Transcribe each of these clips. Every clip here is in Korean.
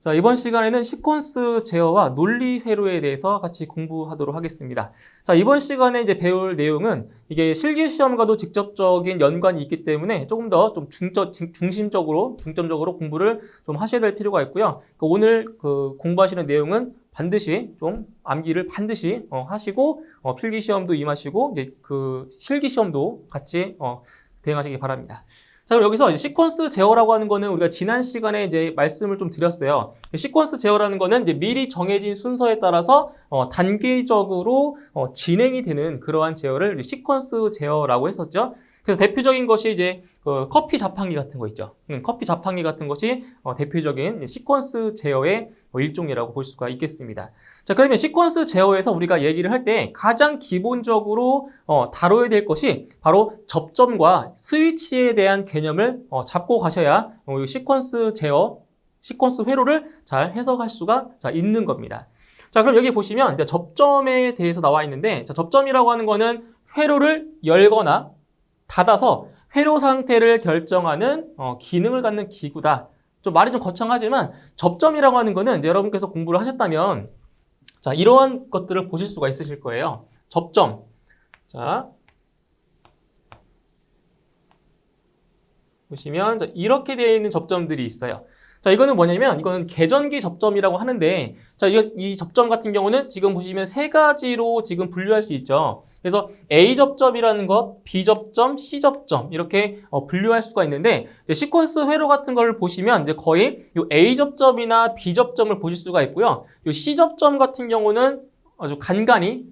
자, 이번 시간에는 시퀀스 제어와 논리 회로에 대해서 같이 공부하도록 하겠습니다. 자, 이번 시간에 이제 배울 내용은 이게 실기 시험과도 직접적인 연관이 있기 때문에 조금 더 좀 중점적으로 공부를 좀 하셔야 될 필요가 있고요. 오늘 공부하시는 내용은 반드시 좀 암기를 반드시 하시고 필기 시험도 임하시고 이제 실기 시험도 같이 대응하시기 바랍니다. 자, 그럼 여기서 시퀀스 제어라고 하는 거는 우리가 지난 시간에 이제 말씀을 좀 드렸어요. 시퀀스 제어라는 거는 이제 미리 정해진 순서에 따라서 단계적으로 진행이 되는 그러한 제어를 시퀀스 제어라고 했었죠. 그래서 대표적인 것이 이제 커피 자판기 같은 거 있죠. 커피 자판기 같은 것이 대표적인 시퀀스 제어의 일종이라고 볼 수가 있겠습니다. 자, 그러면 시퀀스 제어에서 우리가 얘기를 할 때 가장 기본적으로 다뤄야 될 것이 바로 접점과 스위치에 대한 개념을 잡고 가셔야 시퀀스 제어, 시퀀스 회로를 잘 해석할 수가 있는 겁니다. 자, 그럼 여기 보시면 이제 접점에 대해서 나와 있는데, 자, 접점이라고 하는 거는 회로를 열거나 닫아서 회로 상태를 결정하는 기능을 갖는 기구다. 좀 말이 좀 거창하지만 접점이라고 하는 거는 이제 여러분께서 공부를 하셨다면 자, 이러한 것들을 보실 수가 있으실 거예요. 접점. 자, 보시면 이렇게 되어 있는 접점들이 있어요. 자, 이거는 뭐냐면 이거는 계전기 접점이라고 하는데, 자, 이 접점 같은 경우는 지금 보시면 세 가지로 지금 분류할 수 있죠. 그래서 A 접점이라는 것, B 접점, C 접점 이렇게 분류할 수가 있는데, 이제 시퀀스 회로 같은 걸 보시면 이제 거의 요 A 접점이나 B 접점을 보실 수가 있고요. 요 C 접점 같은 경우는 아주 간간히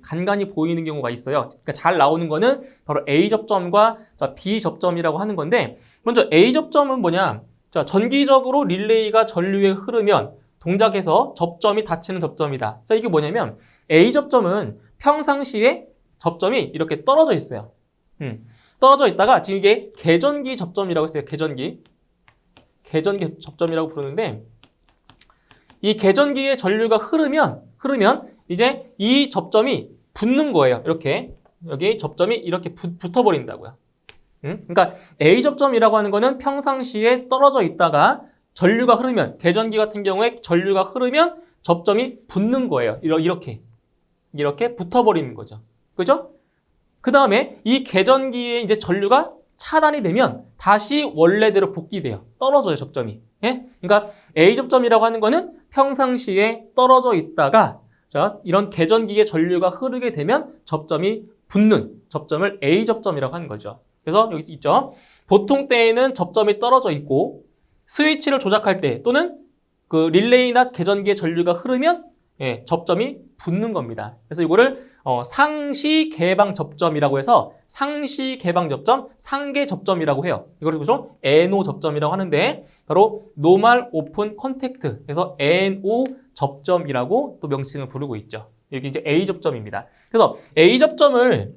보이는 경우가 있어요. 그러니까 잘 나오는 거는 바로 A 접점과 B 접점이라고 하는 건데, 먼저 A 접점은 뭐냐? 자, 전기적으로 릴레이가 전류에 흐르면 동작에서 접점이 닫히는 접점이다. 자, 이게 뭐냐면 A 접점은 평상시에 접점이 이렇게 떨어져 있어요. 떨어져 있다가 지금 이게 계전기 접점이라고 했어요. 계전기 접점이라고 부르는데, 이 계전기의 전류가 흐르면 이제 이 접점이 붙는 거예요. 이렇게 여기 접점이 이렇게 붙어버린다고요. 그러니까 A 접점이라고 하는 거는 평상시에 떨어져 있다가 전류가 흐르면, 계전기 같은 경우에 전류가 흐르면 접점이 붙는 거예요. 이렇게 붙어버리는 거죠. 그죠? 그 다음에 이 계전기에 이제 전류가 차단이 되면 다시 원래대로 복귀돼요. 떨어져요, 접점이. 예? 그러니까 A 접점이라고 하는 거는 평상시에 떨어져 있다가 자, 이런 계전기에 전류가 흐르게 되면 접점이 붙는 접점을 A 접점이라고 하는 거죠. 그래서 여기 있죠. 보통 때에는 접점이 떨어져 있고 스위치를 조작할 때 또는 릴레이나 계전기에 전류가 흐르면 접점이 붙는 겁니다. 그래서 이거를 상시 개방 접점이라고 해서 상시 개방 접점, 상계 접점이라고 해요. 이걸 그래서 NO 접점이라고 하는데 바로 노멀 오픈 컨택트. 그래서 NO 접점이라고 또 명칭을 부르고 있죠. 여기 이제 A 접점입니다. 그래서 A 접점을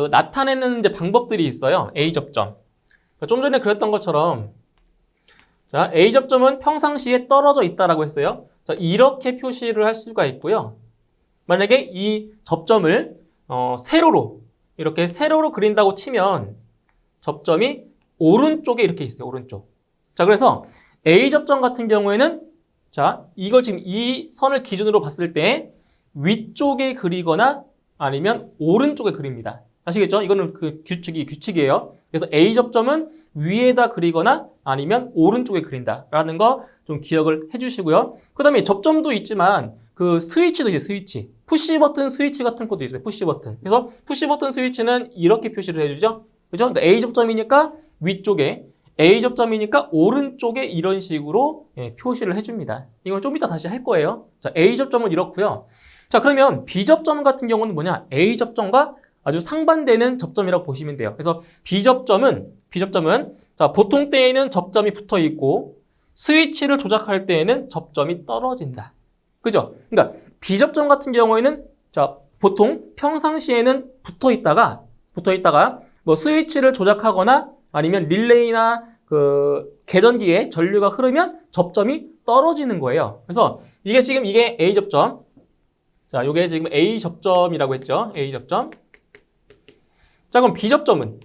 나타내는 이제 방법들이 있어요. A 접점. 좀 전에 그랬던 것처럼 자, A 접점은 평상시에 떨어져 있다라고 했어요. 자, 이렇게 표시를 할 수가 있고요. 만약에 이 접점을 세로로 이렇게 세로로 그린다고 치면 접점이 오른쪽에 이렇게 있어요. 오른쪽. 자, 그래서 A 접점 같은 경우에는 자, 이걸 지금 이 선을 기준으로 봤을 때 위쪽에 그리거나 아니면 오른쪽에 그립니다. 아시겠죠? 이거는 규칙이에요. 그래서 A 접점은 위에다 그리거나 아니면 오른쪽에 그린다라는 거 좀 기억을 해주시고요. 그 다음에 접점도 있지만 스위치도 있어요. 스위치. 푸시 버튼 스위치 같은 것도 있어요. 푸시 버튼. 그래서 푸시 버튼 스위치는 이렇게 표시를 해주죠. 그죠? 그러니까 A 접점이니까 위쪽에, A 접점이니까 오른쪽에 이런 식으로 표시를 해줍니다. 이건 좀 이따 다시 할 거예요. 자, A 접점은 이렇고요. 자, 그러면 B 접점 같은 경우는 뭐냐? A 접점과 아주 상반되는 접점이라고 보시면 돼요. 그래서 B 접점은 자, 보통 때에는 접점이 붙어 있고 스위치를 조작할 때에는 접점이 떨어진다. 그죠? 그러니까 B 접점 같은 경우에는 자, 보통 평상시에는 붙어 있다가 뭐 스위치를 조작하거나 아니면 릴레이나 계전기에 전류가 흐르면 접점이 떨어지는 거예요. 그래서 이게 A 접점. 자, 요게 지금 A 접점이라고 했죠. A 접점. 자, 그럼 B 접점은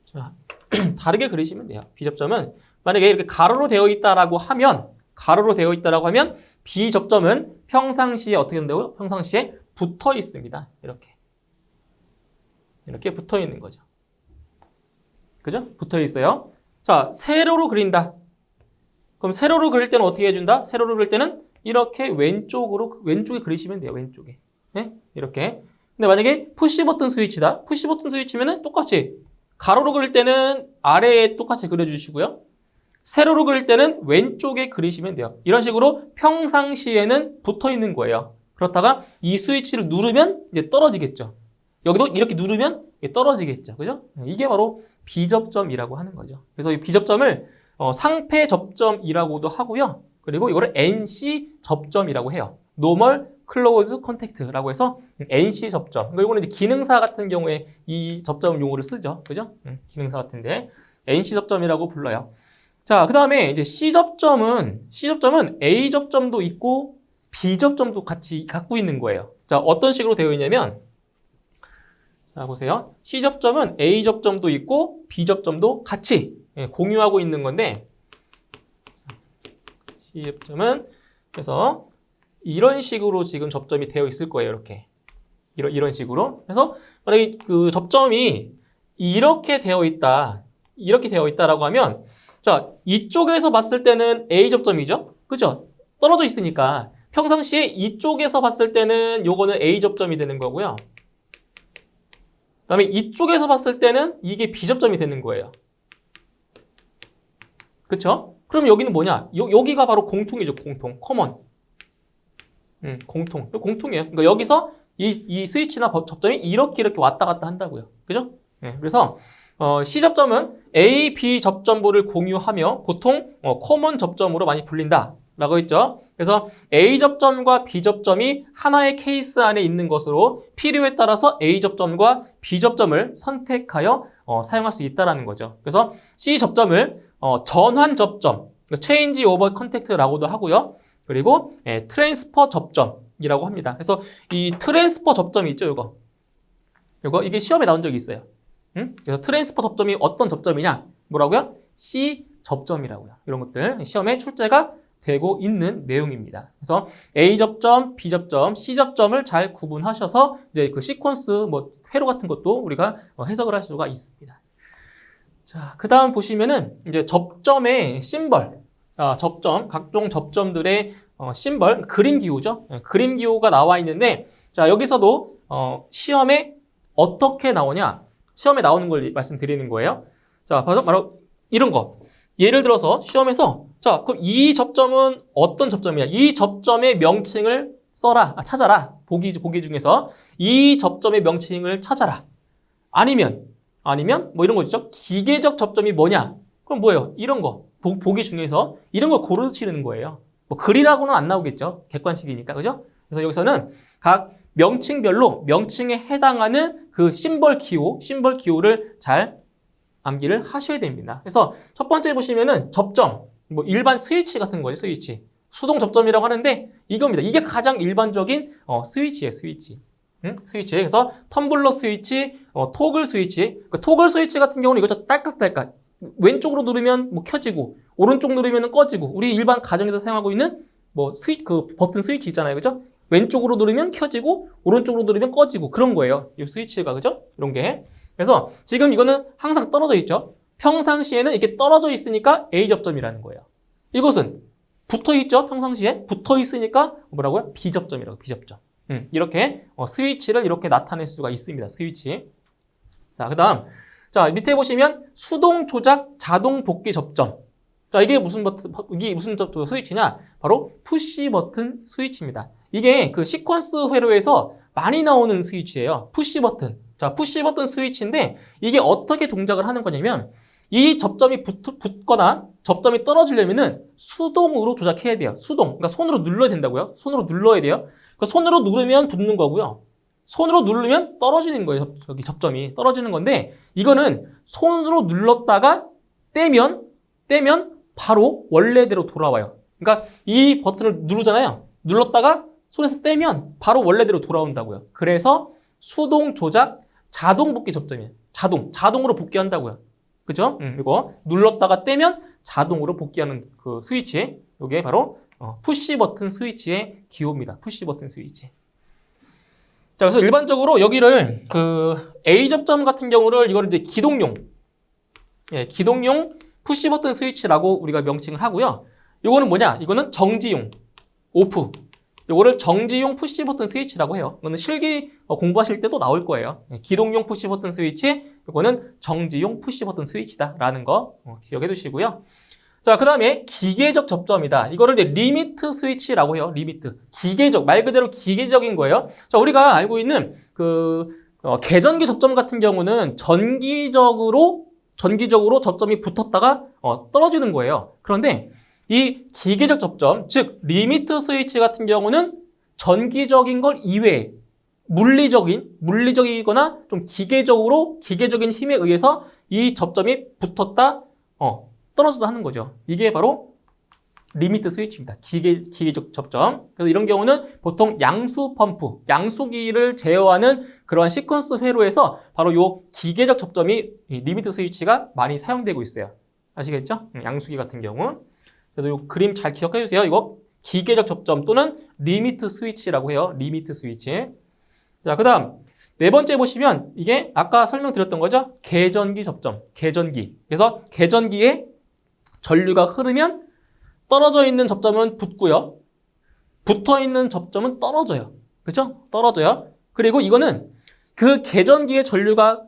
자, 다르게 그리시면 돼요. B 접점은 만약에 이렇게 가로로 되어 있다라고 하면 B 접점은 평상시에 어떻게 된다고요? 평상시에 붙어 있습니다. 이렇게 붙어 있는 거죠. 그죠? 붙어 있어요. 자, 세로로 그린다. 그럼 세로로 그릴 때는 어떻게 해준다? 세로로 그릴 때는 이렇게 왼쪽에 그리시면 돼요. 왼쪽에. 네? 이렇게. 근데 만약에 푸시 버튼 스위치다. 푸시 버튼 스위치면은 똑같이 가로로 그릴 때는 아래에 똑같이 그려주시고요. 세로로 그릴 때는 왼쪽에 그리시면 돼요. 이런 식으로 평상시에는 붙어 있는 거예요. 그렇다가 이 스위치를 누르면 이제 떨어지겠죠. 여기도 이렇게 누르면 떨어지겠죠. 그죠? 이게 바로 B접점이라고 하는 거죠. 그래서 이 B접점을 상패 접점이라고도 하고요. 그리고 이거를 NC 접점이라고 해요. Normal Close Contact라고 해서 NC 접점. 이거는 이제 기능사 같은 경우에 이 접점 용어를 쓰죠. 그죠? 기능사 같은데 NC 접점이라고 불러요. 자, 그 다음에 이제 C 접점은 A 접점도 있고 B 접점도 같이 갖고 있는 거예요. 자, 어떤 식으로 되어 있냐면, 자, 보세요. C 접점은 A 접점도 있고 B 접점도 같이 공유하고 있는 건데, C 접점은 그래서 이런 식으로 지금 접점이 되어 있을 거예요. 이런 식으로. 그래서 만약에 그 접점이 이렇게 되어 있다라고 하면, 자, 이쪽에서 봤을 때는 A 접점이죠? 그죠? 떨어져 있으니까. 평상시에 이쪽에서 봤을 때는 요거는 A 접점이 되는 거고요. 그 다음에 이쪽에서 봤을 때는 이게 B 접점이 되는 거예요. 그쵸? 그럼 여기는 뭐냐? 여기가 바로 공통이죠. 커먼. 공통이에요. 그러니까 여기서 이 스위치나 접점이 이렇게 왔다 갔다 한다고요. 그죠? 네, 그래서 C 접점은 A, B 접점부를 공유하며 보통 커먼 접점으로 많이 불린다라고 했죠. 그래서 A 접점과 B 접점이 하나의 케이스 안에 있는 것으로 필요에 따라서 A 접점과 B 접점을 선택하여 사용할 수 있다는 거죠. 그래서 C 접점을 전환 접점, Change Over Contact라고도 하고요. 그리고 트랜스퍼 접점이라고 합니다. 그래서 이 트랜스퍼 접점이 있죠, 이게 시험에 나온 적이 있어요. 그래서 트랜스퍼 접점이 어떤 접점이냐? 뭐라고요? C 접점이라고요. 이런 것들 시험에 출제가 되고 있는 내용입니다. 그래서 A 접점, B 접점, C 접점을 잘 구분하셔서 이제 그 시퀀스 회로 같은 것도 우리가 해석을 할 수가 있습니다. 자, 그다음 보시면은 이제 접점의 심벌, 각종 접점들의 심벌, 그림 기호죠. 그림 기호가 나와 있는데, 자, 여기서도 시험에 어떻게 나오냐? 시험에 나오는 걸 말씀드리는 거예요. 자, 바로 이런 거. 예를 들어서 시험에서, 자, 그럼 이 접점은 어떤 접점이냐? 이 접점의 명칭을 찾아라. 보기 중에서 이 접점의 명칭을 찾아라. 아니면 뭐 이런 거 있죠? 기계적 접점이 뭐냐? 그럼 뭐예요? 이런 거. 보기 중에서 이런 걸 고르시는 거예요. 뭐 글이라고는 안 나오겠죠. 객관식이니까. 그죠? 그래서 여기서는 각 명칭별로 명칭에 해당하는 그 심벌 기호를 잘 암기를 하셔야 됩니다. 그래서 첫 번째 보시면은 접점, 뭐 일반 스위치 같은 거죠, 스위치. 수동 접점이라고 하는데 이겁니다. 이게 가장 일반적인 스위치예요, 스위치. 스위치. 그래서 텀블러 스위치, 토글 스위치. 그 토글 스위치 같은 경우는 이거 딸깍딸깍. 왼쪽으로 누르면 뭐 켜지고 오른쪽 누르면 꺼지고 우리 일반 가정에서 사용하고 있는 뭐 그 버튼 스위치 있잖아요, 그죠? 왼쪽으로 누르면 켜지고 오른쪽으로 누르면 꺼지고 그런 거예요. 이 스위치가, 그죠? 이런 게. 그래서 지금 이거는 항상 떨어져 있죠. 평상시에는 이렇게 떨어져 있으니까 A 접점이라는 거예요. 이것은 붙어 있죠. 평상시에 붙어 있으니까 뭐라고요? B 접점이라고. B 접점. 이렇게 스위치를 이렇게 나타낼 수가 있습니다. 스위치. 자, 그다음 자, 밑에 보시면 수동 조작 자동 복귀 접점. 자, 이게 무슨 스위치냐? 바로 푸시 버튼 스위치입니다. 이게 그 시퀀스 회로에서 많이 나오는 스위치예요. 푸시 버튼. 자, 푸시 버튼 스위치인데 이게 어떻게 동작을 하는 거냐면 이 접점이 붙거나 접점이 떨어지려면은 수동으로 조작해야 돼요. 그러니까 손으로 눌러야 된다고요. 손으로 눌러야 돼요. 그 손으로 누르면 붙는 거고요. 손으로 누르면 떨어지는 거예요. 저기 접점이 떨어지는 건데 이거는 손으로 눌렀다가 떼면 바로 원래대로 돌아와요. 그러니까 이 버튼을 누르잖아요. 눌렀다가 손에서 떼면 바로 원래대로 돌아온다고요. 그래서 수동 조작 자동 복귀 접점이에요. 자동으로 복귀한다고요. 그죠? 이거 눌렀다가 떼면 자동으로 복귀하는 그 스위치, 이게 바로 푸시 버튼 스위치의 기호입니다. 푸시 버튼 스위치. 자, 그래서 일반적으로 여기를 그 A 접점 같은 경우를 이거를 이제 기동용, 기동용 푸시 버튼 스위치라고 우리가 명칭을 하고요. 이거는 뭐냐? 이거는 정지용, 오프. 요거를 정지용 푸시 버튼 스위치라고 해요. 이거는 실기 공부하실 때도 나올 거예요. 기동용 푸시 버튼 스위치, 이거는 정지용 푸시 버튼 스위치다라는 거 기억해 두시고요. 자, 그 다음에 기계적 접점이다. 이거를 이제 리미트 스위치라고 해요. 리미트. 기계적, 말 그대로 기계적인 거예요. 자, 우리가 알고 있는 계전기 접점 같은 경우는 전기적으로 접점이 붙었다가 떨어지는 거예요. 그런데 이 기계적 접점, 즉 리미트 스위치 같은 경우는 전기적인 걸 이외에 물리적이거나 좀 기계적인 힘에 의해서 이 접점이 붙었다, 떨어졌다 하는 거죠. 이게 바로 리미트 스위치입니다. 기계적 접점. 그래서 이런 경우는 보통 양수 펌프, 양수기를 제어하는 그런 시퀀스 회로에서 바로 요 기계적 접점이 리미트 스위치가 많이 사용되고 있어요. 아시겠죠? 양수기 같은 경우. 그래서 요 그림 잘 기억해 주세요. 이거 기계적 접점 또는 리미트 스위치라고 해요. 리미트 스위치. 자, 그 다음 네 번째 보시면 이게 아까 설명드렸던 거죠. 계전기 접점, 계전기. 그래서 계전기에 전류가 흐르면 떨어져 있는 접점은 붙고요. 붙어 있는 접점은 떨어져요. 그렇죠? 떨어져요. 그리고 이거는 그 계전기의 전류가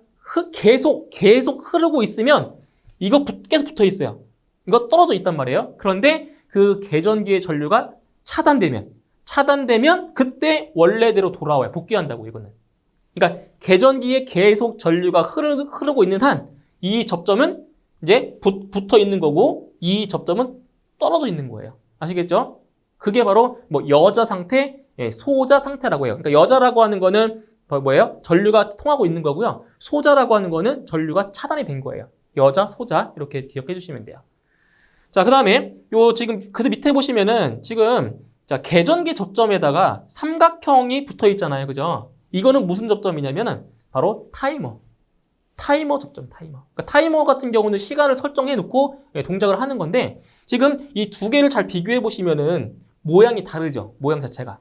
계속 흐르고 있으면 이거 계속 붙어 있어요. 이거 떨어져 있단 말이에요. 그런데 그 계전기의 전류가 차단되면 그때 원래대로 돌아와요. 복귀한다고 이거는. 그러니까 계전기에 계속 전류가 흐르고 있는 한 이 접점은 이제 붙어 있는 거고 이 접점은 떨어져 있는 거예요. 아시겠죠? 그게 바로 뭐 여자 상태, 소자 상태라고 해요. 그러니까 여자라고 하는 거는 뭐예요? 전류가 통하고 있는 거고요. 소자라고 하는 거는 전류가 차단이 된 거예요. 여자, 소자 이렇게 기억해 주시면 돼요. 자, 그 다음에 요 지금 그 밑에 보시면은 지금 자, 계전기 접점에다가 삼각형이 붙어 있잖아요. 그죠? 이거는 무슨 접점이냐면은 바로 타이머 접점, 타이머. 그러니까 타이머 같은 경우는 시간을 설정해 놓고 동작을 하는 건데 지금 이 두 개를 잘 비교해 보시면은 모양이 다르죠. 모양 자체가.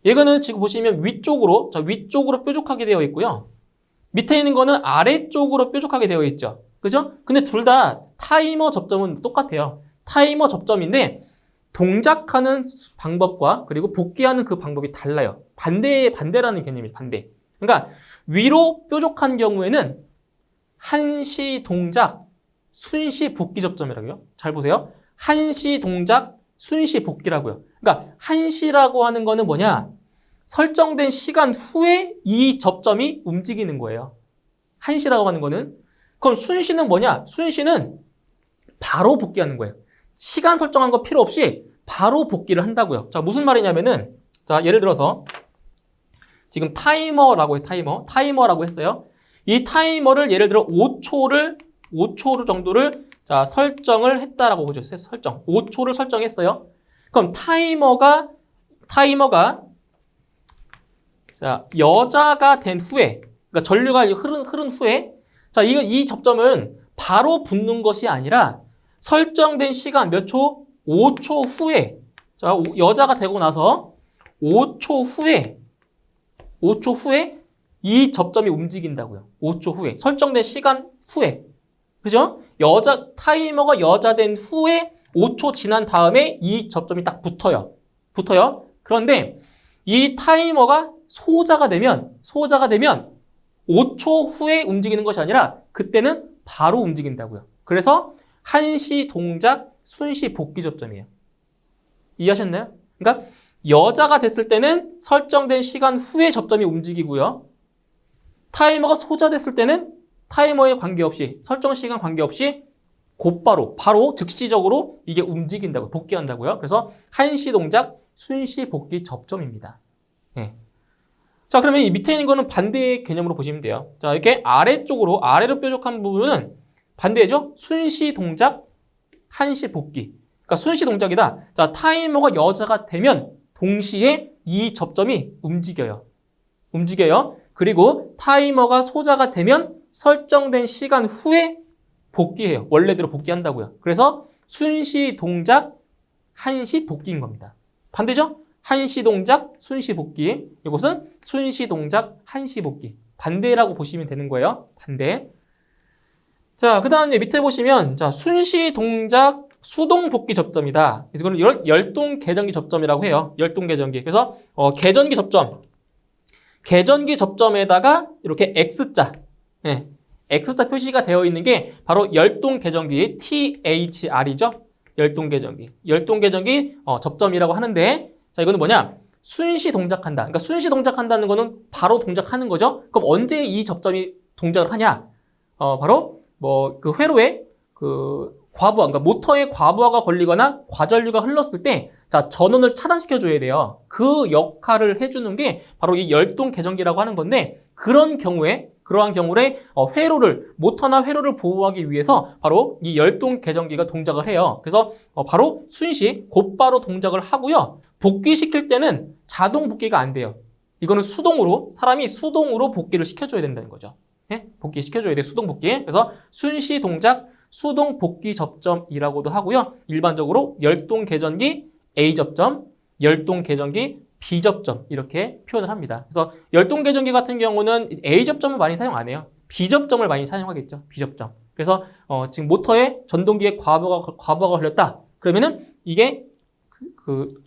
이거는 지금 보시면 위쪽으로 뾰족하게 되어 있고요. 밑에 있는 거는 아래쪽으로 뾰족하게 되어 있죠. 그죠? 근데 둘 다 타이머 접점은 똑같아요. 타이머 접점인데 동작하는 방법과 그리고 복귀하는 그 방법이 달라요. 반대라는 개념이에요. 반대. 그러니까 위로 뾰족한 경우에는 한시 동작, 순시 복귀 접점이라고요. 잘 보세요. 한시 동작, 순시 복귀라고요. 그러니까 한시라고 하는 거는 뭐냐? 설정된 시간 후에 이 접점이 움직이는 거예요. 한시라고 하는 거는. 그럼 순시는 뭐냐? 순시는 바로 복귀하는 거예요. 시간 설정한 거 필요 없이 바로 복귀를 한다고요. 자, 무슨 말이냐면은 자, 예를 들어서 지금 타이머라고 해요. 타이머라고 했어요. 이 타이머를 예를 들어 5초 정도를 자, 설정을 했다라고 보죠. 설정. 5초를 설정했어요. 그럼 타이머가 자, 여자가 된 후에 그러니까 전류가 흐른 후에 자, 이 접점은 바로 붙는 것이 아니라 설정된 시간 몇 초? 5초 후에 자, 여자가 되고 나서 5초 후에 이 접점이 움직인다고요. 5초 후에. 설정된 시간 후에. 그죠? 타이머가 여자 된 후에 5초 지난 다음에 이 접점이 딱 붙어요. 그런데 이 타이머가 소자가 되면 5초 후에 움직이는 것이 아니라 그때는 바로 움직인다고요. 그래서 한시 동작, 순시 복귀 접점이에요. 이해하셨나요? 그러니까 여자가 됐을 때는 설정된 시간 후에 접점이 움직이고요. 타이머가 소자 됐을 때는 타이머에 관계없이 설정 시간 관계없이 바로 즉시적으로 이게 움직인다고요. 복귀한다고요. 그래서 한시 동작, 순시 복귀 접점입니다. 네. 자, 그러면 이 밑에 있는 거는 반대의 개념으로 보시면 돼요. 자, 이렇게 아래로 뾰족한 부분은 반대죠? 순시 동작, 한시 복귀. 그러니까 순시 동작이다. 자, 타이머가 여자가 되면 동시에 이 접점이 움직여요. 그리고 타이머가 소자가 되면 설정된 시간 후에 복귀해요. 원래대로 복귀한다고요. 그래서 순시 동작, 한시 복귀인 겁니다. 반대죠? 한시 동작, 순시 복귀. 이것은 순시 동작, 한시 복귀. 반대라고 보시면 되는 거예요. 반대. 자, 그 다음 밑에 보시면, 자, 순시 동작, 수동 복귀 접점이다. 그래서 이걸 열동 계전기 접점이라고 해요. 열동 계전기. 그래서, 계전기 접점. 계전기 접점에다가 이렇게 X자. 네. X자 표시가 되어 있는 게 바로 열동 계전기 THR이죠. 열동 계전기. 열동 계전기 접점이라고 하는데, 자, 이거는 뭐냐? 순시 동작한다. 그러니까 순시 동작한다는 거는 바로 동작하는 거죠. 그럼 언제 이 접점이 동작을 하냐? 바로 그 회로에 그 과부하, 그러니까 모터에 과부하가 걸리거나 과전류가 흘렀을 때, 자, 전원을 차단시켜 줘야 돼요. 그 역할을 해주는 게 바로 이 열동 계전기라고 하는 건데, 그러한 경우에 회로를, 모터나 회로를 보호하기 위해서 바로 이 열동 계전기가 동작을 해요. 그래서 바로 순시 곧바로 동작을 하고요. 복귀시킬 때는 자동 복귀가 안 돼요. 이거는 사람이 수동으로 복귀를 시켜줘야 된다는 거죠. 네? 복귀시켜줘야 돼요. 수동 복귀. 그래서 순시 동작, 수동 복귀 접점이라고도 하고요. 일반적으로 열동 계전기 A 접점, 열동 계전기 B 접점 이렇게 표현을 합니다. 그래서 열동 계전기 같은 경우는 A 접점을 많이 사용 안 해요. B 접점을 많이 사용하겠죠. B 접점. 그래서 지금 모터에 전동기에 과부하가 걸렸다. 그러면은 이게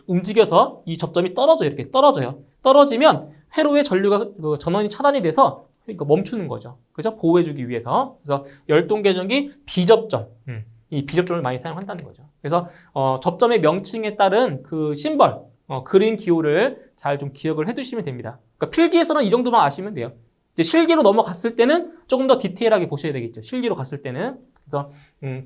움직여서 이 접점이 떨어져요. 이렇게 떨어져요. 떨어지면 회로의 전원이 차단이 돼서 멈추는 거죠. 그죠? 보호해주기 위해서. 그래서 열동 계전기 B 접점. 이 B 접점을 많이 사용한다는 거죠. 그래서 접점의 명칭에 따른 그 심벌, 그림 기호를 잘 좀 기억을 해두시면 됩니다. 그러니까 필기에서는 이 정도만 아시면 돼요. 이제 실기로 넘어갔을 때는 조금 더 디테일하게 보셔야 되겠죠. 실기로 갔을 때는. 그래서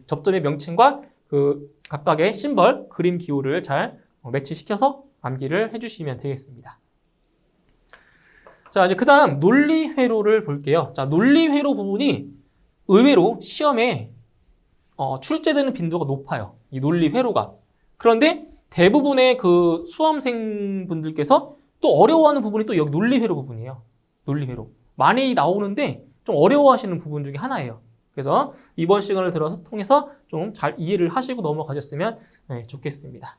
접점의 명칭과 그 각각의 심벌, 그림 기호를 잘 매치시켜서 암기를 해주시면 되겠습니다. 자, 이제 그 다음 논리회로를 볼게요. 자, 논리회로 부분이 의외로 시험에 출제되는 빈도가 높아요. 이 논리회로가. 그런데 대부분의 그 수험생분들께서 또 어려워하는 부분이 또 여기 논리회로 부분이에요. 논리회로. 많이 나오는데 좀 어려워하시는 부분 중에 하나예요. 그래서 이번 시간을 통해서 좀 잘 이해를 하시고 넘어가셨으면 좋겠습니다.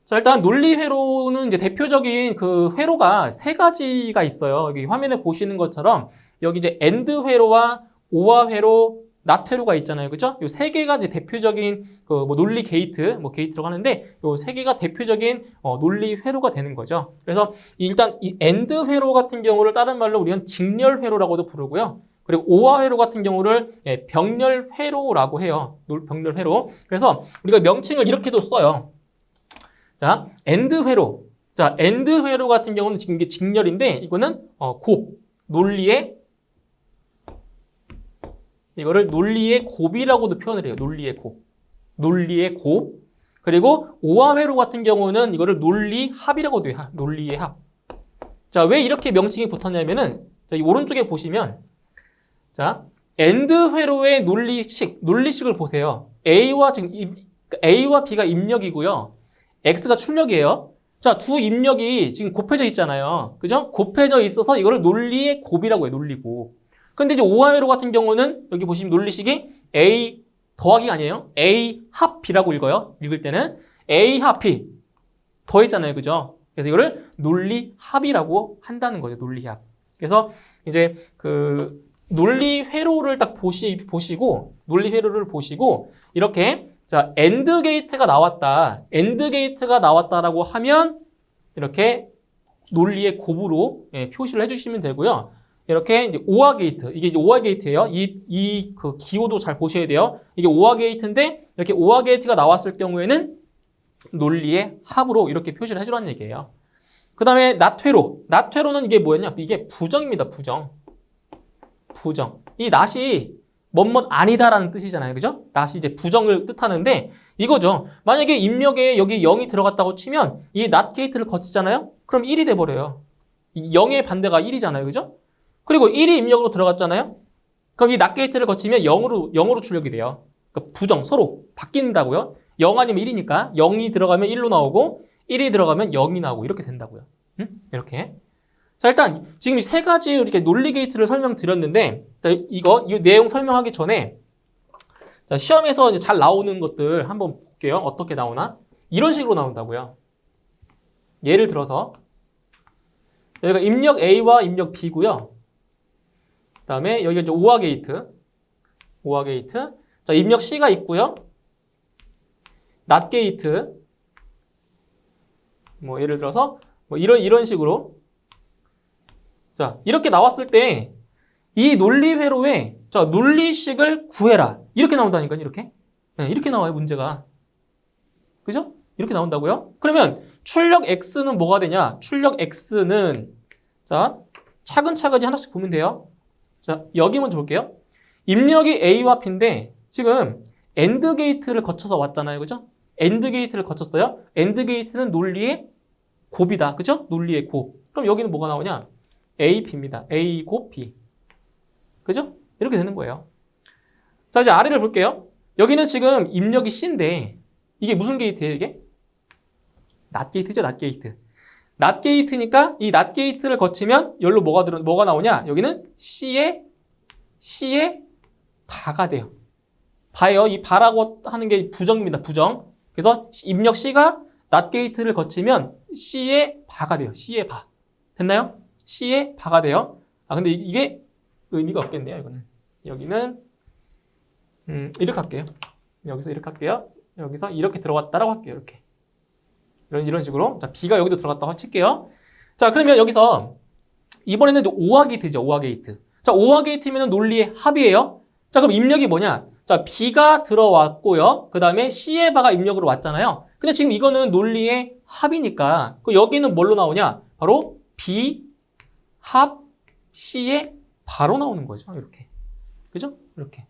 자, 일단 논리회로는 이제 대표적인 그 회로가 세 가지가 있어요. 여기 화면에 보시는 것처럼 여기 이제 엔드 회로와 오화 회로, 낫 회로가 있잖아요. 그죠? 이 세 개가 이제 대표적인 그 논리 게이트, 게이트라고 하는데 이 세 개가 대표적인 논리 회로가 되는 거죠. 그래서 일단 이 엔드 회로 같은 경우를 다른 말로 우리는 직렬 회로라고도 부르고요. 그리고 오화 회로 같은 경우를 병렬 회로라고 해요. 병렬 회로. 그래서 우리가 명칭을 이렇게도 써요. 자, 엔드 회로. 자, 엔드 회로 같은 경우는 지금 이게 직렬인데 이거는 논리의 이거를 논리의 곱이라고도 표현을 해요. 논리의 곱. 논리의 곱. 그리고 오화 회로 같은 경우는 이거를 논리 합이라고도 해요. 논리의 합. 자, 왜 이렇게 명칭이 붙었냐면은 자, 이 오른쪽에 보시면 자, 엔드 회로의 논리식을 보세요. A와 B가 입력이고요. X가 출력이에요. 자, 두 입력이 지금 곱해져 있잖아요. 그죠? 곱해져 있어서 이거를 논리의 곱이라고 해요. 논리곱. 근데 이제 오화 회로 같은 경우는 여기 보시면 논리식이 A 더하기가 아니에요. A 합 B라고 읽어요. 읽을 때는 A 합 B 더했잖아요. 그죠? 그래서 이거를 논리 합이라고 한다는 거죠. 논리 합. 그래서 이제 그 논리 회로를 딱 보시고 논리 회로를 보시고 이렇게 자, 엔드 게이트가 나왔다. 엔드 게이트가 나왔다라고 하면 이렇게 논리의 곱으로 표시를 해주시면 되고요. 이렇게 이제 오화 게이트, 이게 이제 오화 게이트예요. 그 기호도 잘 보셔야 돼요. 이게 오화 게이트인데 이렇게 오화 게이트가 나왔을 경우에는 논리의 합으로 이렇게 표시를 해주라는 얘기예요. 그 다음에 낫 회로. 낫 회로는 이게 뭐였냐? 이게 부정입니다. 부정. 이 낫이 뭐뭐 아니다라는 뜻이잖아요. 그죠? 낫이 이제 부정을 뜻하는데 이거죠. 만약에 입력에 여기 0이 들어갔다고 치면 이 낫 게이트를 거치잖아요. 그럼 1이 돼버려요. 0의 반대가 1이잖아요. 그죠? 그리고 1이 입력으로 들어갔잖아요. 그럼 이 낫 게이트를 거치면 0으로 출력이 돼요. 그러니까 부정 서로 바뀐다고요. 0 아니면 1이니까 0이 들어가면 1로 나오고 1이 들어가면 0이 나오고 이렇게 된다고요. 이렇게. 자, 일단 지금 이 세 가지 이렇게 논리 게이트를 설명드렸는데 이 내용 설명하기 전에 시험에서 이제 잘 나오는 것들 한번 볼게요. 어떻게 나오나? 이런 식으로 나온다고요. 예를 들어서 여기가 입력 A와 입력 B고요. 그 다음에 여기가 이제 오화 게이트. 오화 게이트. 자, 입력 C가 있고요. 낫 게이트. 뭐 예를 들어서 뭐 이런 식으로. 자, 이렇게 나왔을 때 이 논리 회로에 자, 논리식을 구해라. 이렇게 나온다니까요, 이렇게. 네, 이렇게 나와요, 문제가. 그죠? 이렇게 나온다고요? 그러면 출력 X는 뭐가 되냐? 출력 X는 자, 차근차근히 하나씩 보면 돼요. 자, 여기 먼저 볼게요. 입력이 A와 B인데 지금 AND 게이트를 거쳐서 왔잖아요. 그죠? AND 게이트를 거쳤어요. AND 게이트는 논리의 곱이다. 그죠? 논리의 곱. 그럼 여기는 뭐가 나오냐? A, B입니다. A 곱 B. 그죠? 이렇게 되는 거예요. 자, 이제 아래를 볼게요. 여기는 지금 입력이 C인데 이게 무슨 게이트예요, 이게? 낫 게이트죠, 낫 게이트. 낫 게이트니까 이 낫 게이트를 거치면 여기로 뭐가 나오냐? 여기는 C의 바가 돼요. 바예요. 이 바라고 하는 게 부정입니다, 부정. 그래서 입력 C가 낫 게이트를 거치면 C의 바가 돼요. C의 바. 됐나요? C의 바가 돼요. 아, 근데 이게 의미가 없겠네요, 이거는. 여기는 이렇게 할게요. 여기서 이렇게 할게요. 여기서 이렇게 들어갔다라고 할게요. 이렇게. 이런 식으로. 자, B가 여기도 들어갔다고 칠게요. 자, 그러면 여기서 이번에는 이제 오화 게이트죠. 오화 게이트. 자, 오화 게이트면 논리의 합이에요. 자, 그럼 입력이 뭐냐? 자, B가 들어왔고요. 그 다음에 C의 바가 입력으로 왔잖아요. 근데 지금 이거는 논리의 합이니까 여기는 뭘로 나오냐? 바로 B 합 C의 바로 나오는 거죠. 이렇게. 그죠? 이렇게.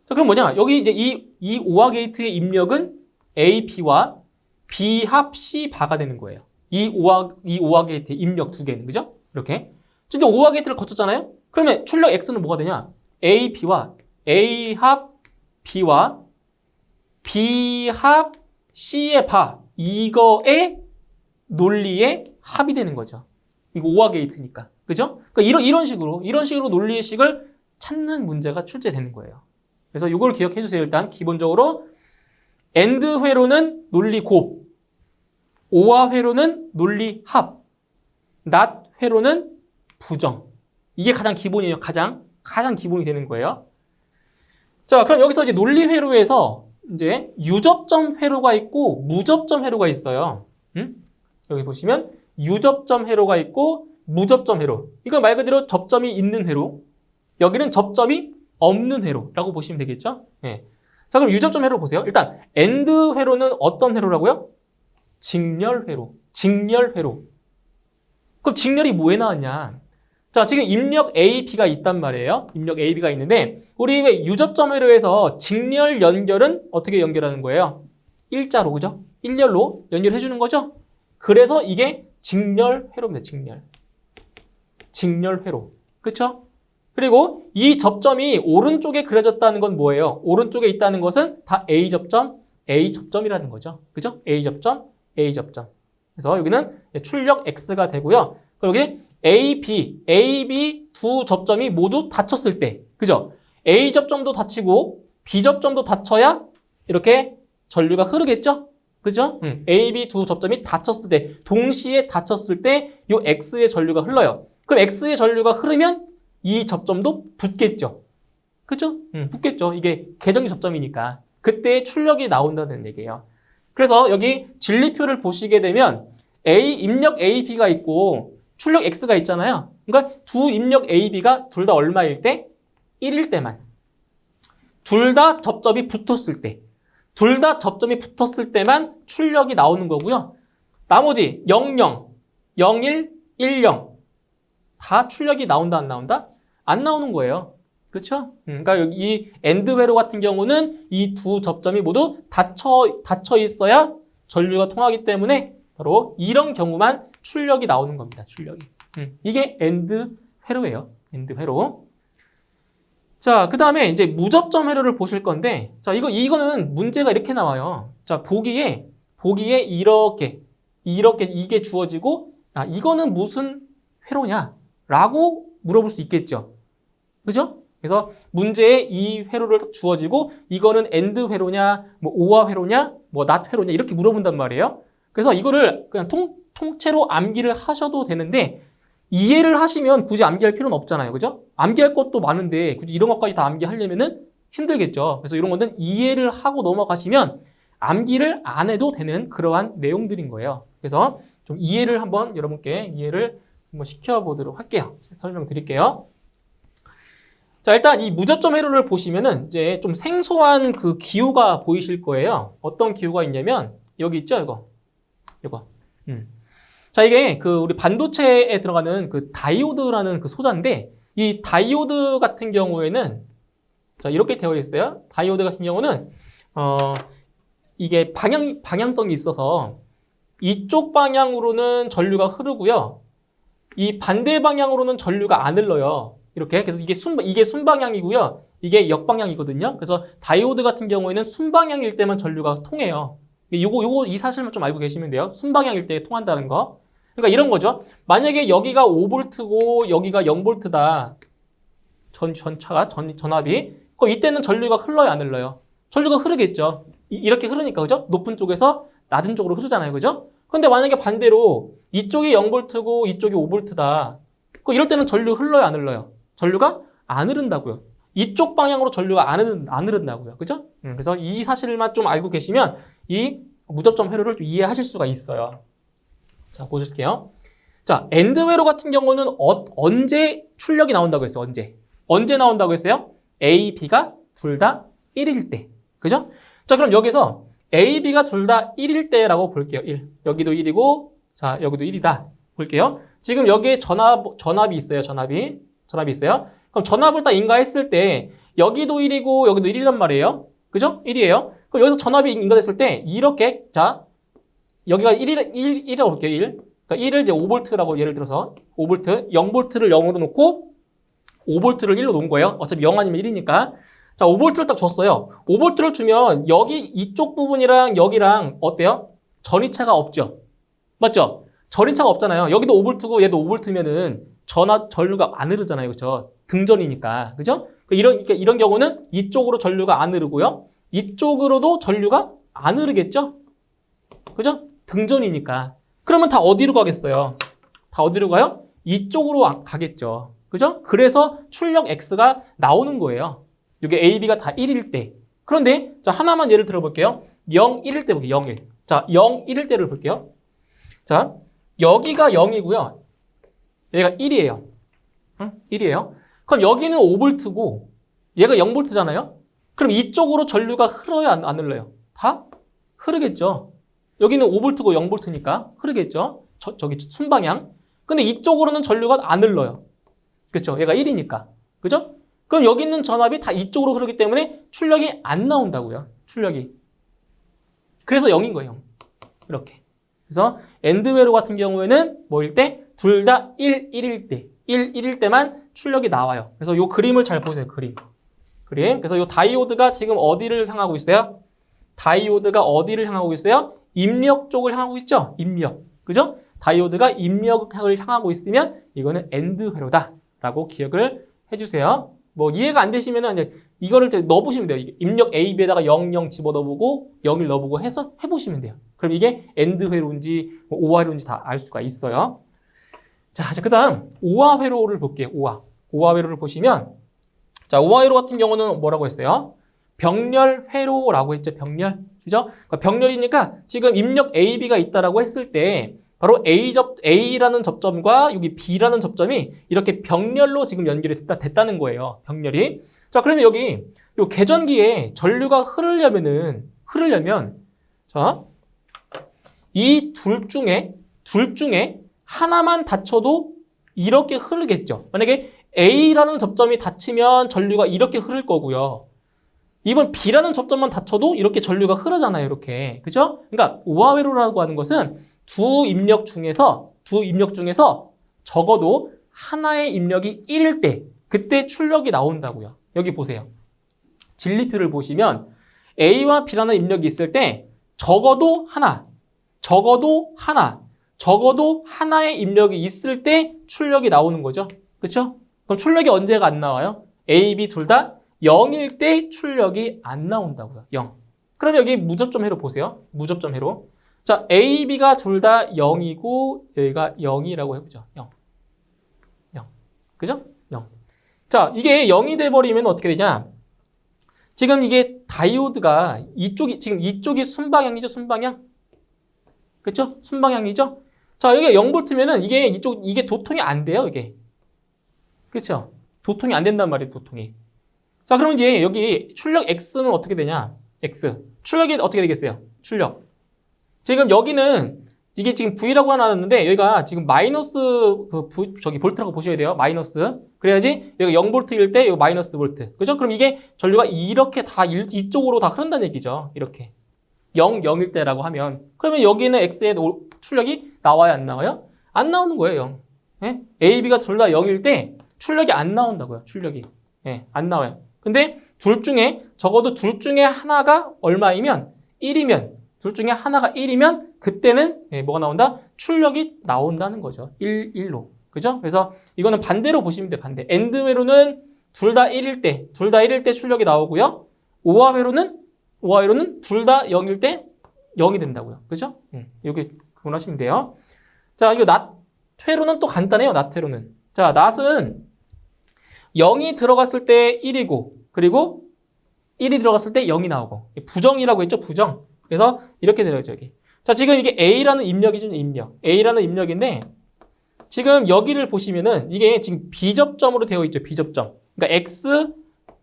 자, 그럼 뭐냐? 여기 이제 이 오화 게이트의 입력은 A, B와 B 합 C 바가 되는 거예요. 이 오화 게이트의 입력 두 개는. 그죠? 이렇게. 진짜 오화 게이트를 거쳤잖아요? 그러면 출력 X는 뭐가 되냐? A, B와 A 합 B와 B 합 C의 바. 이거의 논리의 합이 되는 거죠. 이거 오화 게이트니까. 그죠? 그러니까 이런 식으로 논리의 식을 찾는 문제가 출제되는 거예요. 그래서 이걸 기억해 주세요. 일단 기본적으로 AND 회로는 논리 곱, 오화 회로는 논리 합, 낫 회로는 부정. 이게 가장 기본이에요. 가장 기본이 되는 거예요. 자, 그럼 여기서 이제 논리 회로에서 이제 유접점 회로가 있고 무접점 회로가 있어요. 여기 보시면 유접점 회로가 있고 무접점 회로. 이건 말 그대로 접점이 있는 회로. 여기는 접점이 없는 회로라고 보시면 되겠죠? 네. 자, 그럼 유접점 회로 보세요. 일단 AND 회로는 어떤 회로라고요? 직렬 회로. 직렬 회로. 그럼 직렬이 뭐에 나왔냐? 자, 지금 입력 A, B가 있단 말이에요. 입력 A, B가 있는데 우리 왜 유접점 회로에서 직렬 연결은 어떻게 연결하는 거예요? 일자로, 그죠? 일렬로 연결해 주는 거죠? 그래서 이게 직렬 회로입니다. 직렬 회로. 그쵸? 그리고 이 접점이 오른쪽에 그려졌다는 건 뭐예요? 오른쪽에 있다는 것은 다 A접점이라는 거죠. 그죠? A접점. 그래서 여기는 출력 X가 되고요. 그리고 여기 AB 두 접점이 모두 닫혔을 때, 그죠? A접점도 닫히고 B접점도 닫혀야 이렇게 전류가 흐르겠죠? 그죠? AB 두 접점이 닫혔을 때, 동시에 닫혔을 때 이 X의 전류가 흘러요. 그럼 X의 전류가 흐르면 이 접점도 붙겠죠. 그죠? 붙겠죠. 이게 계정기 접점이니까. 그때 출력이 나온다는 얘기예요. 그래서 여기 진리표를 보시게 되면 입력 A, B가 있고 출력 X가 있잖아요. 그러니까 두 입력 A, B가 둘 다 얼마일 때? 1일 때만. 둘 다 접점이 붙었을 때. 둘 다 접점이 붙었을 때만 출력이 나오는 거고요. 나머지 00, 01, 10 다 출력이 나온다 안 나온다? 안 나오는 거예요. 그렇죠? 그러니까 여기 이 AND 회로 같은 경우는 이 두 접점이 모두 닫혀 있어야 전류가 통하기 때문에 바로 이런 경우만 출력이 나오는 겁니다. 출력이. 이게 AND 회로예요. AND 회로. 자, 그 다음에 이제 무접점 회로를 보실 건데, 자, 이거는 문제가 이렇게 나와요. 자, 보기에 이렇게 이게 주어지고, 이거는 무슨 회로냐? 라고 물어볼 수 있겠죠. 그죠? 그래서 문제에 이 회로를 딱 주어지고 이거는 AND 회로냐, 뭐 OR 회로냐, 뭐 NOT 회로냐 이렇게 물어본단 말이에요. 그래서 이거를 그냥 통째로 암기를 하셔도 되는데 이해를 하시면 굳이 암기할 필요는 없잖아요. 그죠? 암기할 것도 많은데 굳이 이런 것까지 다 암기하려면은 힘들겠죠. 그래서 이런 것은 이해를 하고 넘어가시면 암기를 안 해도 되는 그러한 내용들인 거예요. 그래서 좀 이해를 한번 여러분께 이해를 한번 시켜보도록 할게요. 설명드릴게요. 자, 일단 이 무저점 회로를 보시면은 이제 좀 생소한 그 기호가 보이실 거예요. 어떤 기호가 있냐면 여기 있죠, 이거. 자, 이게 그 우리 반도체에 들어가는 그 다이오드라는 그 소자인데 이 다이오드 같은 경우에는 자, 이렇게 되어 있어요. 다이오드 같은 경우는 이게 방향성이 있어서 이쪽 방향으로는 전류가 흐르고요. 이 반대 방향으로는 전류가 안 흘러요. 이렇게. 그래서 이게 순방향이고요. 이게 역방향이거든요. 그래서 다이오드 같은 경우에는 순방향일 때만 전류가 통해요. 이 사실만 좀 알고 계시면 돼요. 순방향일 때 통한다는 거. 그러니까 이런 거죠. 만약에 여기가 5V고 여기가 0V다. 전압이. 그럼 이때는 전류가 흘러요, 안 흘러요? 전류가 흐르겠죠. 이렇게 흐르니까, 그죠? 높은 쪽에서 낮은 쪽으로 흐르잖아요, 그죠? 근데 만약에 반대로 이쪽이 0V고 이쪽이 5V다. 그럼 이럴 때는 전류 흘러요, 안 흘러요? 전류가 안 흐른다고요. 이쪽 방향으로 전류가 안 흐른다고요. 그죠? 그래서 이 사실만 좀 알고 계시면 이 무접점 회로를 좀 이해하실 수가 있어요. 자, 보실게요. 자, AND 회로 같은 경우는 언제 출력이 나온다고 했어요? 언제 나온다고 했어요? A, B가 둘 다 1일 때. 그죠? 자, 그럼 여기서 A, B가 둘 다 1일 때라고 볼게요. 1. 여기도 1이고, 자, 여기도 1이다. 볼게요. 지금 여기에 전압이 있어요. 전압이 있어요. 그럼 전압을 딱 인가했을 때, 여기도 1이고, 여기도 1이란 말이에요. 그죠? 1이에요. 그럼 여기서 전압이 인가됐을 때, 이렇게, 자, 여기가 1이라고 볼게요. 1. 그러니까 1을 이제 5V라고 예를 들어서, 5V, 0V를 0으로 놓고, 5V를 1로 놓은 거예요. 어차피 0 아니면 1이니까. 자, 5V를 딱 줬어요. 5V를 주면 여기 이쪽 부분이랑 여기랑 어때요? 전이차가 없죠. 맞죠? 전이차가 없잖아요. 여기도 5V고 얘도 5V면은 전류가 안 흐르잖아요. 그렇죠? 등전이니까. 그죠? 이런 경우는 이쪽으로 전류가 안 흐르고요. 이쪽으로도 전류가 안 흐르겠죠? 그죠? 등전이니까. 그러면 다 어디로 가겠어요? 다 어디로 가요? 이쪽으로 가겠죠. 그죠? 그래서 출력 X가 나오는 거예요. 이게 A, B가 다 1일 때. 그런데 자, 하나만 예를 들어볼게요. 0, 1일 때 볼게요. 0, 1. 자, 0, 1일 때를 볼게요. 자, 여기가 0이고요. 얘가 1이에요. 1이에요. 그럼 여기는 5V고 얘가 0V잖아요. 그럼 이쪽으로 전류가 흘러요, 안 흘러요? 다 흐르겠죠. 여기는 5V고 0V니까 흐르겠죠. 저기 순방향. 근데 이쪽으로는 전류가 안 흘러요. 그렇죠? 얘가 1이니까. 그죠? 그럼 여기 있는 전압이 다 이쪽으로 흐르기 때문에 출력이 안 나온다고요. 출력이. 그래서 0인 거예요. 0. 이렇게. 그래서 AND 회로 같은 경우에는 뭐일 때? 둘 다 1일 때. 1일 때만 출력이 나와요. 그래서 이 그림을 잘 보세요. 그림. 그래서 이 다이오드가 지금 어디를 향하고 있어요? 다이오드가 어디를 향하고 있어요? 입력 쪽을 향하고 있죠? 입력. 그죠? 다이오드가 입력을 향하고 있으면 이거는 AND 회로다. 라고 기억을 해주세요. 뭐 이해가 안 되시면은 이제 이거를 넣어보시면 돼요. 입력 A, B에다가 0, 0 집어넣어보고 0, 1 넣어보고 해서 해보시면 돼요. 그럼 이게 AND 회로인지 뭐 OR 회로인지 다 알 수가 있어요. 자, 그 다음 OR 회로를 볼게요. OR 회로를 보시면 자, OR 회로 같은 경우는 뭐라고 했어요? 병렬 회로라고 했죠. 병렬. 그죠? 그러니까 병렬이니까 지금 입력 A, B가 있다라고 했을 때 바로 A라는 접점과 여기 B라는 접점이 이렇게 병렬로 지금 연결이 됐다는 거예요. 병렬이. 자, 그러면 여기 요 계전기에 전류가 흐르려면 자, 이 둘 중에 하나만 닫혀도 이렇게 흐르겠죠. 만약에 A라는 접점이 닫히면 전류가 이렇게 흐를 거고요. 이번 B라는 접점만 닫혀도 이렇게 전류가 흐르잖아요. 이렇게. 그죠? 그러니까 OR 회로라고 하는 것은 두 입력 중에서 적어도 하나의 입력이 1일 때 그때 출력이 나온다고요. 여기 보세요. 진리표를 보시면 A와 B라는 입력이 있을 때 적어도 하나의 입력이 있을 때 출력이 나오는 거죠. 그렇죠? 그럼 출력이 언제가 안 나와요? A, B 둘 다 0일 때 출력이 안 나온다고요. 0. 그럼 여기 무접점 회로 보세요. 무접점 회로. 자, A, B가 둘 다 0이고 여기가 0이라고 해보죠. 0. 0. 그죠? 0. 자, 이게 0이 돼버리면 어떻게 되냐? 지금 이게 다이오드가 지금 이쪽이 순방향이죠, 순방향? 그쵸? 순방향이죠? 자, 여기가 0V면은 이게 도통이 안 돼요, 이게. 그쵸? 도통이 안 된단 말이에요, 도통이. 자, 그럼 이제 여기 출력 X는 어떻게 되냐? X. 출력이 어떻게 되겠어요? 출력. 지금 여기는 이게 지금 V라고 하나 나왔는데 여기가 지금 마이너스 볼트라고 보셔야 돼요. 마이너스. 그래야지 여기가 0V일 때 여기 마이너스 볼트. 그죠? 그럼 이게 전류가 이렇게 다 이쪽으로 다 흐른다는 얘기죠. 이렇게. 0, 0일 때라고 하면. 그러면 여기는 X의 출력이 나와요? 안 나와요? 안 나오는 거예요. 0. 예? A, B가 둘 다 0일 때 출력이 안 나온다고요. 출력이. 예, 안 나와요. 근데 적어도 둘 중에 하나가 얼마이면 1이면 둘 중에 하나가 1이면 그때는 뭐가 나온다? 출력이 나온다는 거죠. 1, 1로. 그죠? 그래서 이거는 반대로 보시면 돼요. 반대. 엔드 회로는 둘 다 1일 때 출력이 나오고요. 오화 회로는 둘 다 0일 때 0이 된다고요. 그죠? 여기 구분하시면 돼요. 자, 이거 낫 회로는 또 간단해요. 낫 회로는. 자, 낫은 0이 들어갔을 때 1이고 그리고 1이 들어갔을 때 0이 나오고 부정이라고 했죠. 부정. 그래서 이렇게 되죠. 여기. 자, 지금 이게 A라는 입력이죠. A라는 입력인데 지금 여기를 보시면은 이게 지금 B접점으로 되어 있죠. B접점. 그러니까 X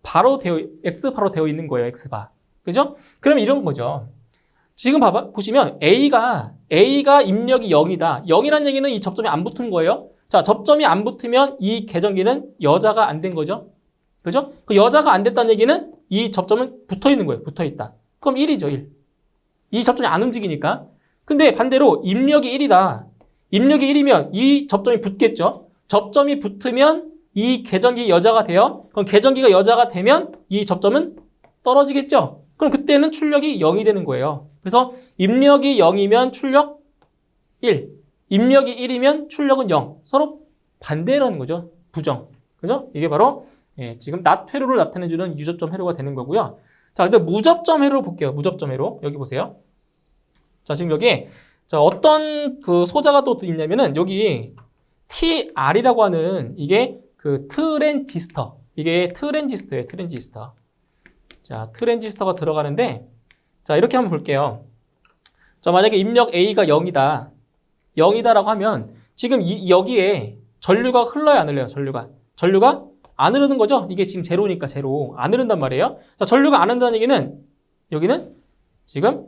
바로 되어 있는 거예요. X바. 그죠? 그럼 이런 거죠. 지금 보시면 A가 입력이 0이다. 0이라는 얘기는 이 접점이 안 붙은 거예요. 자, 접점이 안 붙으면 이 계전기는 여자가 안 된 거죠. 그죠? 그 여자가 안 됐다는 얘기는 이 접점은 붙어 있는 거예요. 붙어 있다. 그럼 1이죠, 1. 이 접점이 안 움직이니까. 근데 반대로 입력이 1이다. 입력이 1이면 이 접점이 붙겠죠. 접점이 붙으면 이 계전기 여자가 돼요. 그럼 계전기가 여자가 되면 이 접점은 떨어지겠죠. 그럼 그때는 출력이 0이 되는 거예요. 그래서 입력이 0이면 출력 1. 입력이 1이면 출력은 0. 서로 반대라는 거죠. 부정. 그죠? 이게 바로 지금 낫 회로를 나타내주는 유접점 회로가 되는 거고요. 자, 근데 무접점 회로 볼게요. 무접점 회로. 여기 보세요. 자, 지금 여기 어떤 그 소자가 또 있냐면은 여기 TR이라고 하는 이게 그 트랜지스터. 이게 트랜지스터예요. 트랜지스터. 자, 트랜지스터가 들어가는데 자, 이렇게 한번 볼게요. 자, 만약에 입력 A가 0이다. 0이다라고 하면 지금 여기에 전류가 흘러요, 안 흘러요? 전류가 안 흐르는 거죠? 이게 지금 제로니까 제로. 안 흐른단 말이에요. 자, 전류가 안 흐른다는 얘기는 여기는 지금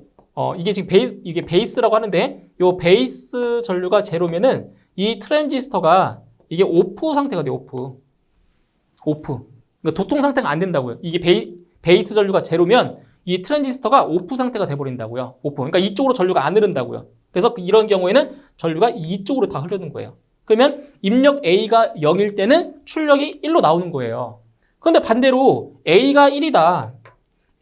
이게 지금 베이스라고 하는데 요 베이스 전류가 제로면은 이 트랜지스터가 이게 오프 상태가 돼요. 오프. 그러니까 도통 상태가 안 된다고요. 이게 베이스 전류가 제로면 이 트랜지스터가 오프 상태가 돼 버린다고요. 오프. 그러니까 이쪽으로 전류가 안 흐른다고요. 그래서 이런 경우에는 전류가 이쪽으로 다 흐르는 거예요. 그러면 입력 A가 0일 때는 출력이 1로 나오는 거예요. 그런데 반대로 A가 1이다.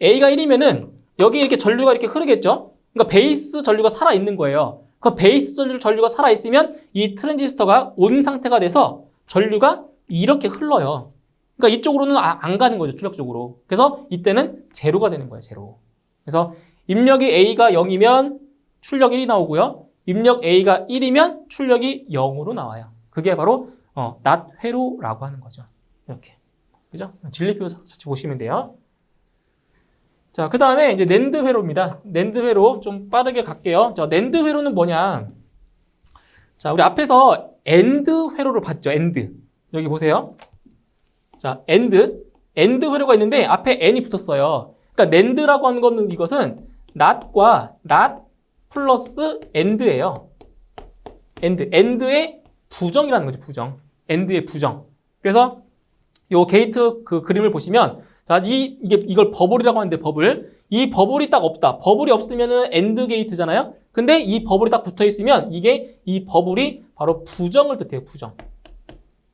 A가 1이면은 여기 이렇게 전류가 이렇게 흐르겠죠? 그러니까 베이스 전류가 살아있는 거예요. 그 베이스 전류가 살아있으면 이 트랜지스터가 온 상태가 돼서 전류가 이렇게 흘러요. 그러니까 이쪽으로는 안 가는 거죠. 출력 쪽으로. 그래서 이때는 제로가 되는 거예요. 제로. 그래서 입력이 A가 0이면 출력 1이 나오고요. 입력 A가 1이면 출력이 0으로 나와요. 그게 바로 낫 회로라고 하는 거죠. 이렇게. 그죠? 진리표 같이 보시면 돼요. 자, 그 다음에 이제 낸드 회로입니다. 낸드 회로 좀 빠르게 갈게요. 자, 낸드 회로는 뭐냐? 자, 우리 앞에서 엔드 회로를 봤죠. 엔드. 여기 보세요. 자, 엔드 회로가 있는데 앞에 n이 붙었어요. 그러니까 낸드라고 하는 거는 이것은 not과 not 플러스 and예요. and의 부정이라는 거죠. 부정. and의 부정. 그래서 요 게이트 그 그림을 보시면 자, 이걸 버블이라고 하는데 이 버블이 딱 없다. 버블이 없으면은 엔드 게이트잖아요. 근데 이 버블이 딱 붙어 있으면 이 버블이 바로 부정을 뜻해요. 부정.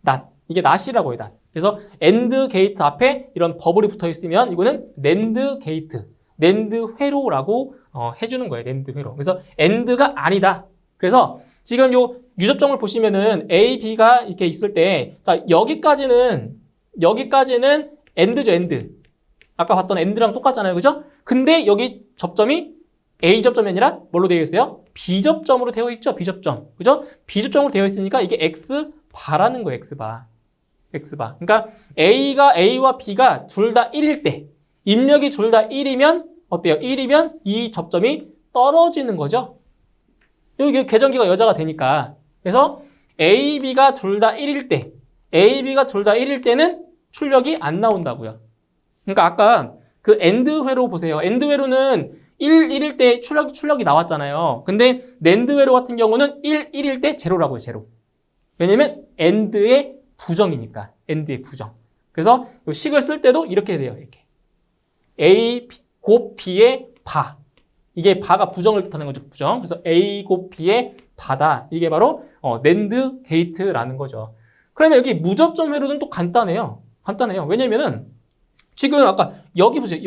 not. 이게 not이라고 해요. not. 그래서 엔드 게이트 앞에 이런 버블이 붙어 있으면 이거는 낸드 게이트, 낸드 회로라고 해주는 거예요. 낸드 회로. 그래서 엔드가 아니다. 그래서 지금 요 유접점을 보시면은 A, B가 이렇게 있을 때, 자, 여기까지는 여기까지는 AND죠, AND. 아까 봤던 AND랑 똑같잖아요, 그죠? 근데 여기 접점이 A 접점이 아니라 뭘로 되어 있어요? B 접점으로 되어 있죠, B 접점. 그죠? B 접점으로 되어 있으니까 이게 X바라는 거예요, X바. X바. 그러니까 A와 B가 둘 다 1일 때, 입력이 둘 다 1이면 어때요? 1이면 이 접점이 떨어지는 거죠. 여기 계전기가 여자가 되니까. 그래서 A, B가 둘 다 1일 때, A, B가 둘 다 1일 때는 출력이 안 나온다고요. 그러니까 아까 그 AND 회로 보세요. AND 회로는 1일 때 출력이 나왔잖아요. 근데 NAND 회로 같은 경우는 1일 때 제로라고요, 제로. 왜냐면 AND의 부정이니까. AND의 부정. 그래서 이 식을 쓸 때도 이렇게 돼요, 이렇게. A 곱 B의 바. 이게 바가 부정을 뜻하는 거죠, 부정. 그래서 A 곱 B의 바다. 이게 바로 NAND 게이트라는 거죠. 그러면 여기 무접점 회로는 또 간단해요. 간단해요. 왜냐면은 지금 아까 여기 보세요.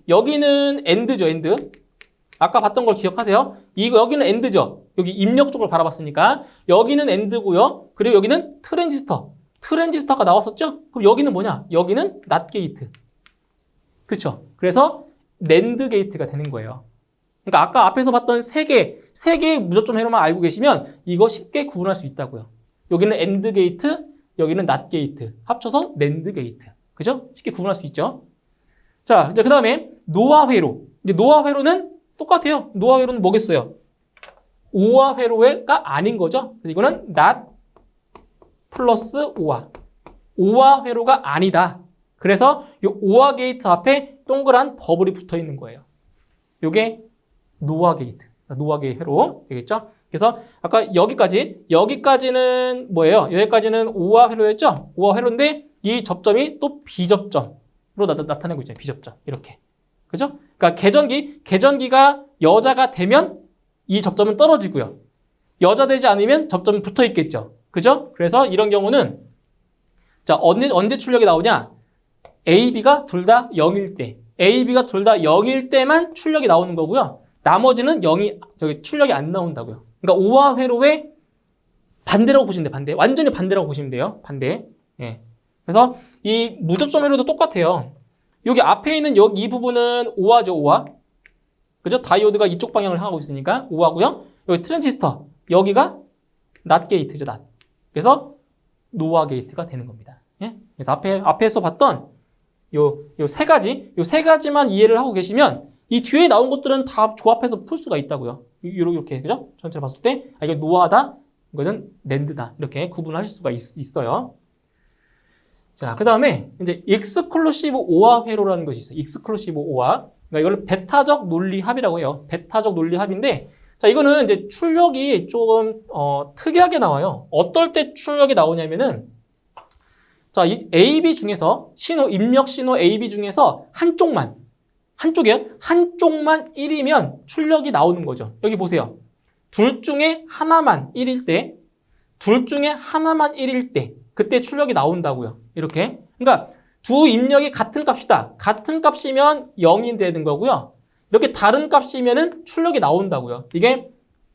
여기는 AND죠, AND. 아까 봤던 걸 기억하세요? 여기는 AND죠. 여기 입력 쪽을 바라봤으니까. 여기는 AND고요. 그리고 여기는 트랜지스터가 나왔었죠? 그럼 여기는 뭐냐? 여기는 NOT 게이트. 그렇죠? 그래서 NAND 게이트가 되는 거예요. 그러니까 아까 앞에서 봤던 세 개의 무접점 회로만 알고 계시면 이거 쉽게 구분할 수 있다고요. 여기는 AND 게이트, 여기는 NOT 게이트. 합쳐서 NAND 게이트. 그죠? 쉽게 구분할 수 있죠. 자, 이제 그 다음에 노아 회로. 이제 노아 회로는 똑같아요. 노아 회로는 뭐겠어요? 오아 회로가 아닌 거죠. 이거는 not 플러스 오아. 오아 회로가 아니다. 그래서 이 오아 게이트 앞에 동그란 버블이 붙어 있는 거예요. 이게 노아 게이트. 노아계 회로 되겠죠? 그래서 아까 여기까지는 뭐예요? 여기까지는 오아 회로였죠? 오아 회로인데 이 접점이 또 B접점으로 나타내고 있잖아요. B접점. 이렇게. 그죠? 그러니까 계전기가 여자가 되면 이 접점은 떨어지고요. 여자 되지 않으면 접점은 붙어 있겠죠. 그죠? 그래서 이런 경우는 자, 언제 출력이 나오냐? A, B가 둘 다 0일 때. A, B가 둘 다 0일 때만 출력이 나오는 거고요. 나머지는 출력이 안 나온다고요. 그러니까 오아 회로의 반대라고 보시면 돼요. 반대. 완전히 반대라고 보시면 돼요. 반대. 예. 그래서 이 무접점 회로도 똑같아요. 여기 앞에 있는 이 부분은 오아죠, 오아. 그죠? 다이오드가 이쪽 방향을 하고 있으니까 오아고요. 여기 트랜지스터. 여기가 NOT 게이트죠, NOT. 그래서 노아 게이트가 되는 겁니다. 예? 그래서 앞에서 봤던 요 세 가지만 이해를 하고 계시면 이 뒤에 나온 것들은 다 조합해서 풀 수가 있다고요. 이렇게, 그죠? 전체를 봤을 때, 이게 노아다, 이거는 낸드다. 이렇게 구분하실 수가 있어요. 자, 그 다음에 이제 익스클루시브 오아 회로라는 것이 있어요. 익스클루시브 오아. 그러니까 이걸 베타적 논리합이라고 해요. 베타적 논리합인데, 자, 이거는 이제 출력이 조금, 특이하게 나와요. 어떨 때 출력이 나오냐면은, 자, 이 AB 중에서 입력 신호 AB 중에서 한쪽만 1이면 출력이 나오는 거죠. 여기 보세요. 둘 중에 하나만 1일 때, 그때 출력이 나온다고요. 이렇게. 그러니까 두 입력이 같은 값이다. 같은 값이면 0이 되는 거고요. 이렇게 다른 값이면은 출력이 나온다고요. 이게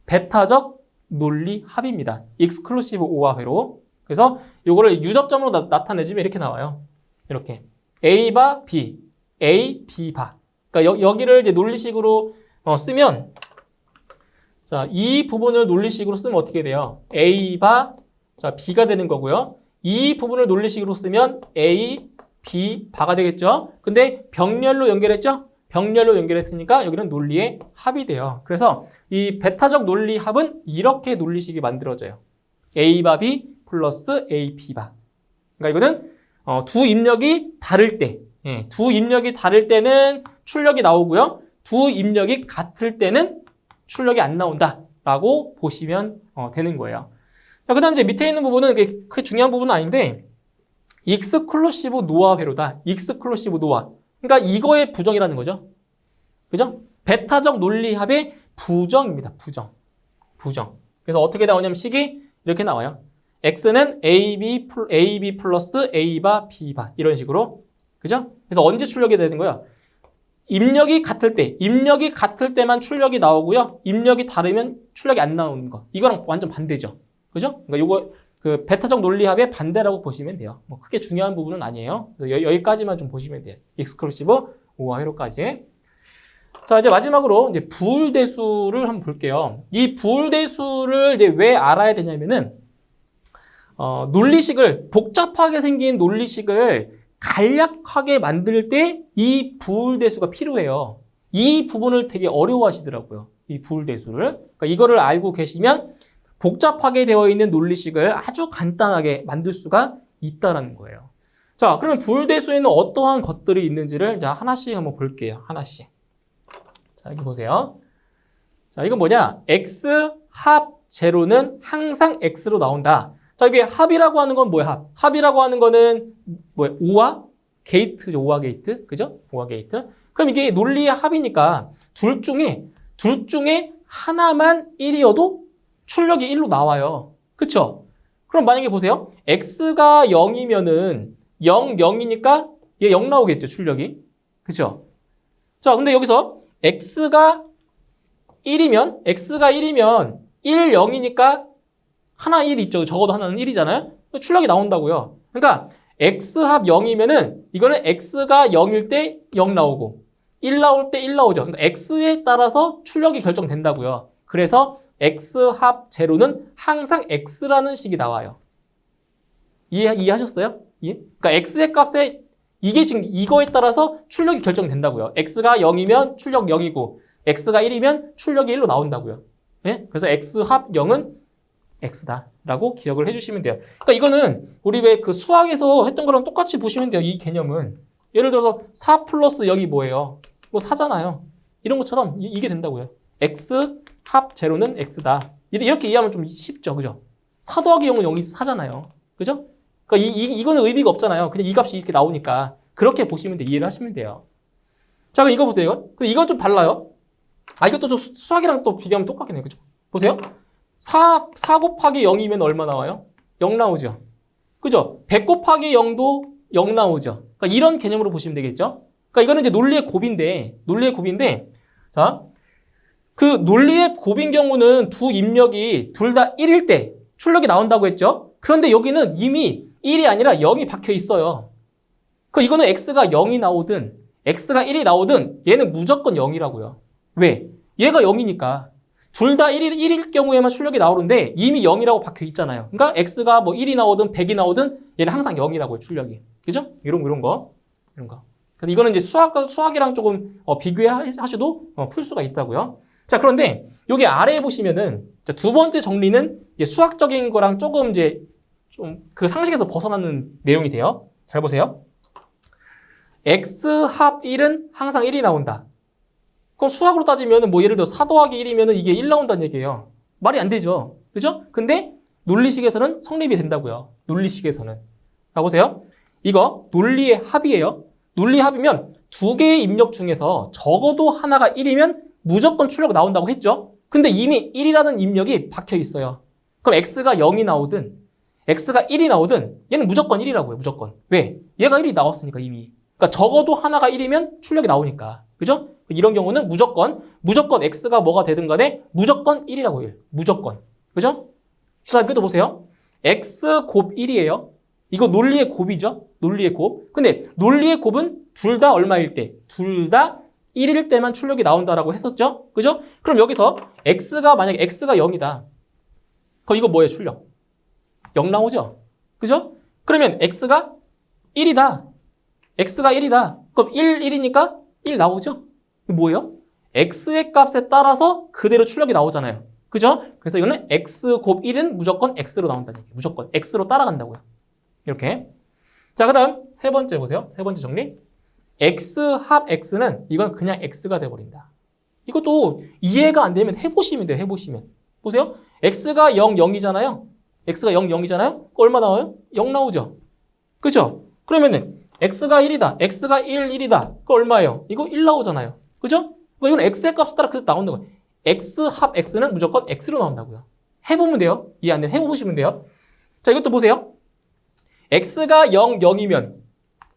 베타적 논리 합입니다. 익스클루시브 오아 회로. 그래서 이거를 유접점으로 나타내주면 이렇게 나와요. 이렇게. A바 B, A, B바. 그러니까 여기를 이제 논리식으로 쓰면, 자, 이 부분을 논리식으로 쓰면 어떻게 돼요? A바, 자, B가 되는 거고요. 이 부분을 논리식으로 쓰면 A, B, 바가 되겠죠? 근데 병렬로 연결했죠? 병렬로 연결했으니까 여기는 논리의 합이 돼요. 그래서 이 베타적 논리 합은 이렇게 논리식이 만들어져요. A바 B 플러스 A, B바. 그러니까 이거는 두 입력이 다를 때, 두 입력이 다를 때는 출력이 나오고요. 두 입력이 같을 때는 출력이 안 나온다라고 보시면 되는 거예요. 자, 그 다음 이제 밑에 있는 부분은 크게 중요한 부분은 아닌데, 익스클루시브 노아 회로다. 익스클루시브 노아. 그러니까 이거의 부정이라는 거죠. 그죠? 베타적 논리합의 부정입니다. 부정. 그래서 어떻게 나오냐면 식이 이렇게 나와요. X는 AB 플러스 A바 B바. 이런 식으로. 그죠? 그래서 언제 출력이 되는 거예요? 입력이 같을 때만 출력이 나오고요. 입력이 다르면 출력이 안 나오는 거. 이거랑 완전 반대죠. 그죠? 그러니까 그 베타적 논리합의 반대라고 보시면 돼요. 뭐 크게 중요한 부분은 아니에요. 그래서 여기까지만 좀 보시면 돼요. 익스클루시브 5와 회로까지. 자, 이제 마지막으로 이제 부울대수를 한번 볼게요. 이 부울대수를 이제 왜 알아야 되냐면은 논리식을 복잡하게 생긴 논리식을 간략하게 만들 때 이 부울대수가 필요해요. 이 부분을 되게 어려워하시더라고요. 이 부울대수를. 그러니까 이거를 알고 계시면 복잡하게 되어 있는 논리식을 아주 간단하게 만들 수가 있다는 거예요. 자, 그러면 부울대수에는 어떠한 것들이 있는지를 자, 하나씩 한번 볼게요. 하나씩. 자, 여기 보세요. 자, 이건 뭐냐? x 합 제로는 항상 x로 나온다. 자, 이게 합이라고 하는 건 뭐야? 합. 합이라고 하는 거는 뭐야? 오와 게이트죠. 오와 게이트. 그죠? 오와 게이트. 그럼 이게 논리의 합이니까 둘 중에 하나만 1이어도 출력이 1로 나와요. 그쵸? 그럼 만약에 보세요. x가 0이면은 0, 0이니까 얘 0 나오겠죠. 출력이. 그쵸? 자, 근데 여기서 x가 1이면 1, 0이니까 하나 1 있죠. 적어도 하나는 1이잖아요. 출력이 나온다고요. 그러니까 x합 0이면은 이거는 x가 0일 때 0 나오고 1 나올 때 1 나오죠. 그러니까 x에 따라서 출력이 결정된다고요. 그래서 x합 제로는 항상 x라는 식이 나와요. 이해하셨어요? 예? 그러니까 x의 값에 이게 지금 이거에 따라서 출력이 결정된다고요. x가 0이면 출력 0이고 x가 1이면 출력이 1로 나온다고요. 예? 그래서 x합 0은 x다라고 기억을 해주시면 돼요. 그러니까 이거는 우리 왜 그 수학에서 했던 거랑 똑같이 보시면 돼요. 이 개념은. 예를 들어서 4 플러스 0이 뭐예요? 뭐 4잖아요. 이런 것처럼 이게 된다고요. x 합 제로는 x다. 이렇게 이해하면 좀 쉽죠. 그죠? 4 더하기 0은 0이 4잖아요. 그죠? 그러니까 이거는 의미가 없잖아요. 그냥 이 값이 이렇게 나오니까. 그렇게 보시면 돼. 이해를 하시면 돼요. 자, 그럼 이거 보세요. 근데 이건 좀 달라요. 이것도 좀 수학이랑 또 비교하면 똑같긴 해요. 그죠? 보세요. 4 곱하기 0이면 얼마 나와요? 0 나오죠. 그죠? 100 곱하기 0도 0 나오죠. 그러니까 이런 개념으로 보시면 되겠죠? 그러니까 이거는 이제 논리의 곱인데, 자, 그 논리의 곱인 경우는 두 입력이 둘 다 1일 때 출력이 나온다고 했죠? 그런데 여기는 이미 1이 아니라 0이 박혀 있어요. 이거는 x가 0이 나오든, x가 1이 나오든 얘는 무조건 0이라고요. 왜? 얘가 0이니까. 둘 다 1일 경우에만 출력이 나오는데 이미 0이라고 박혀 있잖아요. 그러니까 x가 뭐 1이 나오든 100이 나오든 얘는 항상 0이라고요, 출력이. 그죠? 이런 거. 그래서 이거는 이제 수학이랑 조금 비교하셔도 풀 수가 있다고요. 자, 그런데 여기 아래에 보시면은 두 번째 정리는 수학적인 거랑 조금 이제 좀 그 상식에서 벗어나는 내용이 돼요. 잘 보세요. x 합 1은 항상 1이 나온다. 그럼 수학으로 따지면 뭐 예를 들어 4 더하기 1이면 이게 1 나온다는 얘기예요. 말이 안 되죠. 그죠? 근데 논리식에서는 성립이 된다고요. 논리식에서는. 자, 보세요. 이거 논리의 합이에요. 논리의 합이면 두 개의 입력 중에서 적어도 하나가 1이면 무조건 출력 나온다고 했죠. 근데 이미 1이라는 입력이 박혀 있어요. 그럼 x가 0이 나오든 x가 1이 나오든 얘는 무조건 1이라고요. 무조건. 왜? 얘가 1이 나왔으니까 이미. 그러니까 적어도 하나가 1이면 출력이 나오니까. 그죠? 이런 경우는 무조건 x가 뭐가 되든 간에 무조건 1이라고 해요. 무조건. 그죠? 자, 이것도 보세요. x 곱 1이에요. 이거 논리의 곱이죠? 논리의 곱. 근데 논리의 곱은 둘 다 얼마일 때? 둘 다 1일 때만 출력이 나온다라고 했었죠? 그죠? 그럼 여기서 만약에 x가 0이다. 그럼 이거 뭐예요, 출력? 0 나오죠? 그죠? 그러면 x가 1이다. x가 1이다. 그럼 1이니까 1 나오죠? 뭐예요? x의 값에 따라서 그대로 출력이 나오잖아요. 그죠? 그래서 이거는 x 곱 1은 무조건 x로 나온다는 얘기예요. 무조건 x로 따라간다고요. 이렇게. 자, 그 다음 세 번째 보세요. 세 번째 정리. x 합 x는 이건 그냥 x가 돼버린다. 이것도 이해가 안 되면 해보시면 돼요. 해보시면. 보세요. x가 0, 0이잖아요. x가 0, 0이잖아요. 얼마 나와요? 0 나오죠. 그죠? 그러면은 x가 1이다. x가 1, 1이다. 그거 얼마예요? 이거 1 나오잖아요. 그죠? 이건 x의 값에 따라 그렇게 나온다고. x 합 x는 무조건 x로 나온다고요. 해보면 돼요. 이해 안 되면 해보시면 돼요. 자, 이것도 보세요. x가 0, 0이면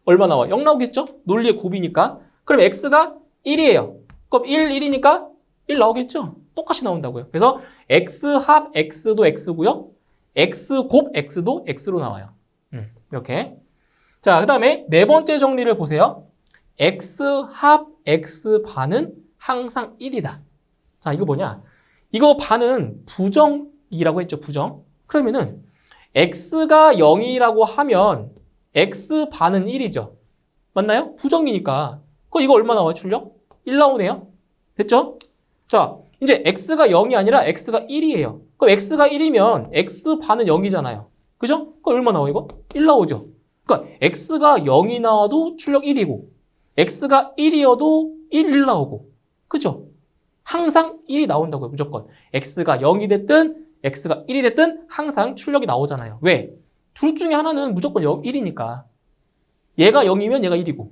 얼마 나와? 0 나오겠죠? 논리의 곱이니까. 그럼 x가 1이에요. 그럼 1, 1이니까 1 나오겠죠? 똑같이 나온다고요. 그래서 x 합 x도 x고요. x 곱 x도 x로 나와요. 이렇게. 자, 그 다음에 네 번째 정리를 보세요. x 합 x 반은 항상 1이다. 자, 이거 뭐냐? 이거 반은 부정이라고 했죠, 부정. 그러면은 x가 0이라고 하면 x 반은 1이죠. 맞나요? 부정이니까. 그럼 이거 얼마 나와요, 출력? 1 나오네요. 됐죠? 자, 이제 x가 0이 아니라 x가 1이에요. 그럼 x가 1이면 x 반은 0이잖아요. 그죠? 그럼 얼마 나와, 이거? 1 나오죠. 그러니까 x가 0이 나와도 출력 1이고 x가 1이어도 1 나오고. 그죠? 항상 1이 나온다고요, 무조건. x가 0이 됐든 x가 1이 됐든 항상 출력이 나오잖아요. 왜? 둘 중에 하나는 무조건 1이니까. 얘가 0이면 얘가 1이고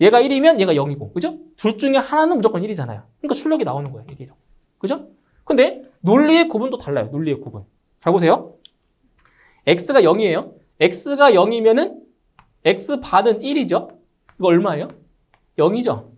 얘가 1이면 얘가 0이고. 그죠? 둘 중에 하나는 무조건 1이잖아요. 그러니까 출력이 나오는 거예요, 이게. 그죠? 근데 논리의 구분도 달라요, 논리의 구분. 잘 보세요. x가 0이에요. x가 0이면은 x 반은 1이죠. 이거 얼마예요? 0이죠.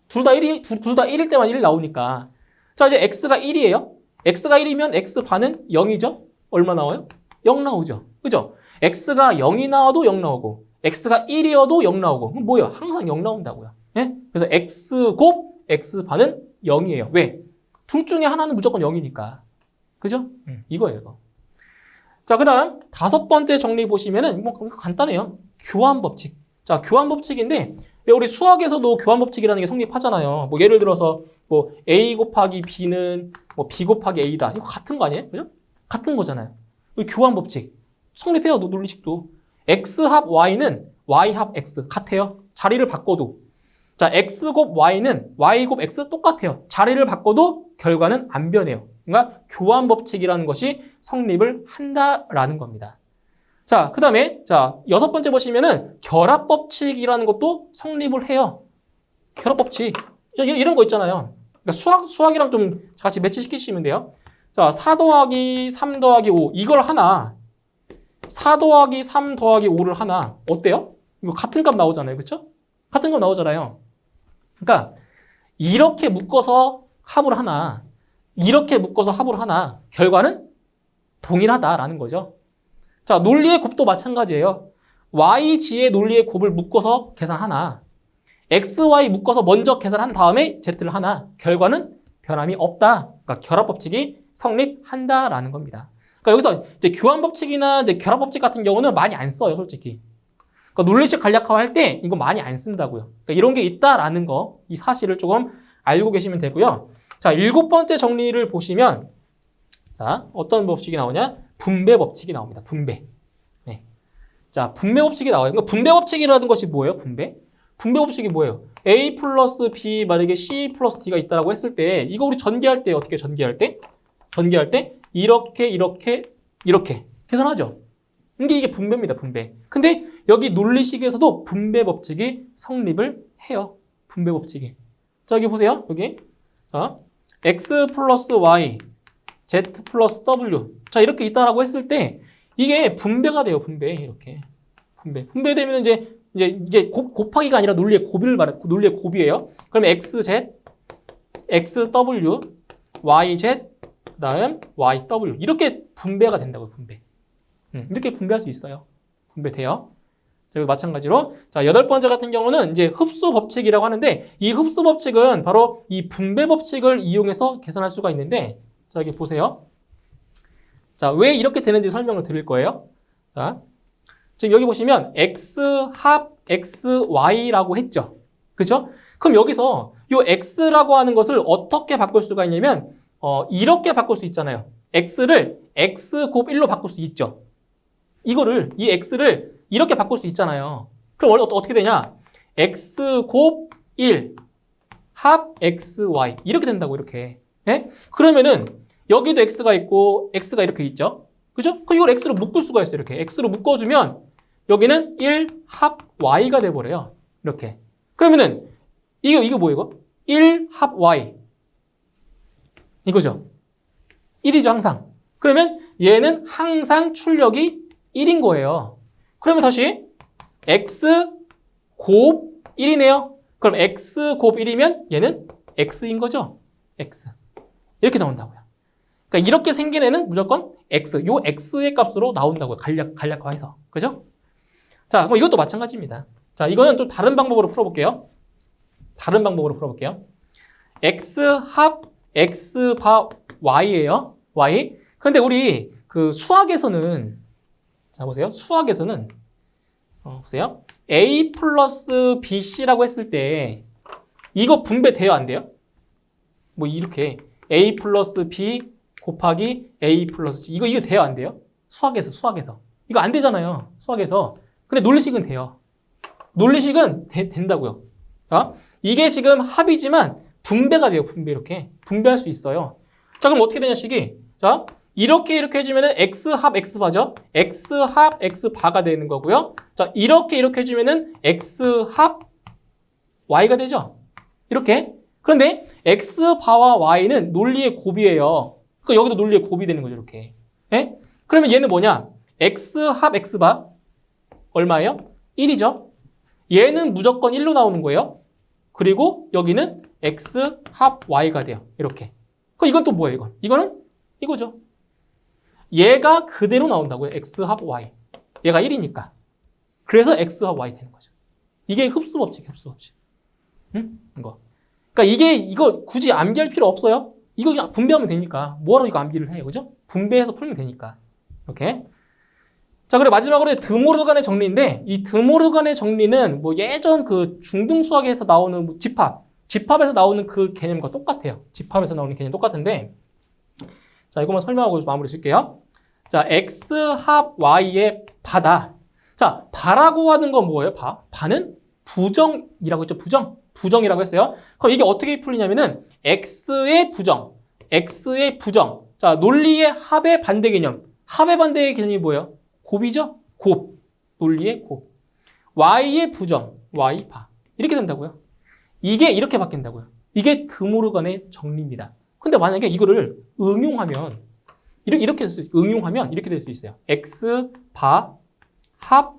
둘 다 1일 때만 1 나오니까. 자, 이제 x가 1이에요. x가 1이면 x 반은 0이죠. 얼마 나와요? 0 나오죠. 그죠? x가 0이 나와도 0 나오고 x가 1이어도 0 나오고. 그럼 뭐예요? 항상 0 나온다고요. 예? 그래서 x 곱 x 반은 0이에요. 왜? 둘 중에 하나는 무조건 0이니까. 그죠? 이거예요, 이거. 자, 그 다음 다섯 번째 정리 보시면은 뭐 간단해요. 교환 법칙. 자, 교환 법칙인데 왜 우리 수학에서도 교환 법칙이라는 게 성립하잖아요. 뭐 예를 들어서 뭐 a 곱하기 b는 뭐 b 곱하기 a다. 이거 같은 거 아니에요? 그죠? 같은 거잖아요. 교환 법칙 성립해요, 논리식도. x 합 y는 y 합 x 같아요. 자리를 바꿔도. 자, x 곱 y는 y 곱 x 똑같아요. 자리를 바꿔도 결과는 안 변해요. 그러니까 교환 법칙이라는 것이 성립을 한다라는 겁니다. 자, 그 다음에 자, 여섯 번째 보시면은 결합 법칙이라는 것도 성립을 해요. 결합 법칙. 이런 거 있잖아요. 그러니까 수학이랑 좀 같이 매치시키시면 돼요. 자, 4 더하기 3 더하기 5 이걸 하나 4 더하기 3 더하기 5를 하나 어때요? 이거 같은 값 나오잖아요. 그렇죠? 같은 값 나오잖아요. 그러니까 이렇게 묶어서 합을 하나 이렇게 묶어서 합을 하나 결과는 동일하다라는 거죠. 자, 논리의 곱도 마찬가지예요. YG의 논리의 곱을 묶어서 계산하나 XY 묶어서 먼저 계산한 다음에 Z를 하나 결과는 변함이 없다. 그러니까 결합 법칙이 성립한다라는 겁니다. 그러니까 여기서 이제 교환 법칙이나 이제 결합 법칙 같은 경우는 많이 안 써요, 솔직히. 그러니까 논리식 간략화 할 때 이거 많이 안 쓴다고요. 그러니까 이런 게 있다라는 거, 이 사실을 조금 알고 계시면 되고요. 자, 일곱 번째 정리를 보시면 자, 어떤 법칙이 나오냐? 분배 법칙이 나옵니다. 분배. 네. 자, 분배 법칙이 나와요. 그러니까 분배 법칙이라는 것이 뭐예요? 분배? 분배 법칙이 뭐예요? A 플러스 B 만약에 C 플러스 D가 있다라고 했을 때 이거 우리 전개할 때 어떻게 전개할 때? 전개할 때 이렇게 계산하죠. 이게 분배입니다. 분배. 근데 여기 논리식에서도 분배 법칙이 성립을 해요. 분배 법칙이. 자, 여기 보세요. 여기. 자, X 플러스 Y Z 플러스 W. 자, 이렇게 있다라고 했을 때 이게 분배가 돼요. 분배. 이렇게. 분배되면 이제 곱하기가 아니라 논리의 곱을 말해. 논리의 곱이에요. 그러면 XZ, XW, YZ, 그다음 YW. 이렇게 분배가 된다고요. 분배. 이렇게 분배할 수 있어요. 분배돼요. 자, 여기 마찬가지로 자, 여덟 번째 같은 경우는 이제 흡수 법칙이라고 하는데 이 흡수 법칙은 바로 이 분배 법칙을 이용해서 계산할 수가 있는데 자, 여기 보세요. 자, 왜 이렇게 되는지 설명을 드릴 거예요. 자, 지금 여기 보시면 x 합 xy라고 했죠. 그죠? 그럼 여기서 이 x라고 하는 것을 어떻게 바꿀 수가 있냐면 이렇게 바꿀 수 있잖아요. x를 x 곱 1로 바꿀 수 있죠. 이 x를 이렇게 바꿀 수 있잖아요. 그럼 원래 어떻게 되냐? x 곱 1 합 xy 이렇게 된다고 이렇게. 예? 그러면은 여기도 x가 있고 x가 이렇게 있죠. 그죠? 그럼 이걸 x로 묶을 수가 있어요. 이렇게 x로 묶어주면 여기는 1 합 y가 돼버려요. 이렇게. 그러면은 이거 뭐예요? 이거? 1 합 y 이거죠. 1이죠 항상. 그러면 얘는 항상 출력이 1인 거예요. 그러면 다시 x 곱 1이네요. 그럼 x 곱 1이면 얘는 x인 거죠. x. 이렇게 나온다고요. 그러니까 이렇게 생긴 애는 무조건 x, 요 x의 값으로 나온다고요. 간략화해서. 그죠? 자, 그럼 이것도 마찬가지입니다. 자, 이거는 좀 다른 방법으로 풀어볼게요. x 합 x 바 y예요. y. 근데 우리 그 수학에서는 자, 보세요. 수학에서는 보세요. a 플러스 bc라고 했을 때 이거 분배돼요, 안 돼요? 뭐 이렇게 a 플러스 b 곱하기 a 플러스 c 이거 돼요, 안 돼요? 수학에서 이거 안 되잖아요. 수학에서. 근데 논리식은 돼요. 논리식은 된다고요. 자, 이게 지금 합이지만 분배가 돼요. 이렇게 분배할 수 있어요. 자, 그럼 어떻게 되냐 식이? 자, 이렇게 해주면은 x 합 x 바죠. x 합 x 바가 되는 거고요. 자, 이렇게 해주면은 x 합 y가 되죠. 이렇게. 그런데 x 바와 y는 논리의 곱이에요. 그러니까 여기도 논리의 곱이 되는 거죠. 이렇게. 예? 그러면 얘는 뭐냐? x 합 x 바 얼마예요? 1이죠. 얘는 무조건 1로 나오는 거예요. 그리고 여기는 x 합 y가 돼요. 이렇게. 그럼 이건 또 뭐예요? 이거는 이거죠. 얘가 그대로 나온다고요. x 합 y. 얘가 1이니까. 그래서 x 합 y 되는 거죠. 이게 흡수 법칙. 응? 이거. 그러니까 이거 굳이 암기할 필요 없어요. 이거 그냥 분배하면 되니까. 뭐하러 이거 암기를 해요. 그죠? 분배해서 풀면 되니까. 이렇게. 자, 그리고 마지막으로 드모르간의 정리인데, 이 드모르간의 정리는 뭐 예전 그 중등수학에서 나오는 뭐 집합에서 나오는 그 개념과 똑같아요. 집합에서 나오는 개념 똑같은데, 자, 이것만 설명하고 마무리 칠게요. 자, x 합 y의 바다. 자, 바라고 하는 건 뭐예요? 바는 부정이라고 했죠. 부정이라고 했어요. 그럼 이게 어떻게 풀리냐면은 x의 부정. 자, 논리의 합의 반대 개념. 합의 반대 개념이 뭐예요? 곱이죠? 곱. 논리의 곱. y의 부정. y 바. 이렇게 된다고요. 이게 이렇게 바뀐다고요. 이게 드모르간의 정리입니다. 근데 만약에 이거를 응용하면 이렇게 될 수 있어요. x 바 합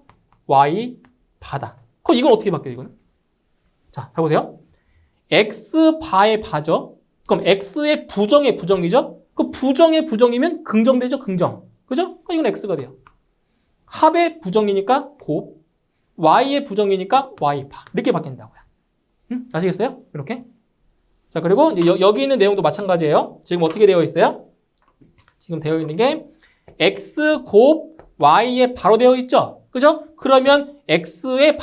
y 바다. 그럼 이건 어떻게 바뀌어요, 이거는? 자, 해보세요. x 바의 바죠? 그럼 x의 부정의 부정이죠? 그 부정의 부정이면 긍정되죠, 긍정. 그죠? 그럼 이건 x가 돼요. 합의 부정이니까 곱, y의 부정이니까 y바. 이렇게 바뀐다고요. 아시겠어요? 이렇게. 자, 그리고 이제 여기 있는 내용도 마찬가지예요. 지금 어떻게 되어 있어요? 지금 되어 있는 게 x 곱 y에 바로 되어 있죠? 그죠? 그러면 x의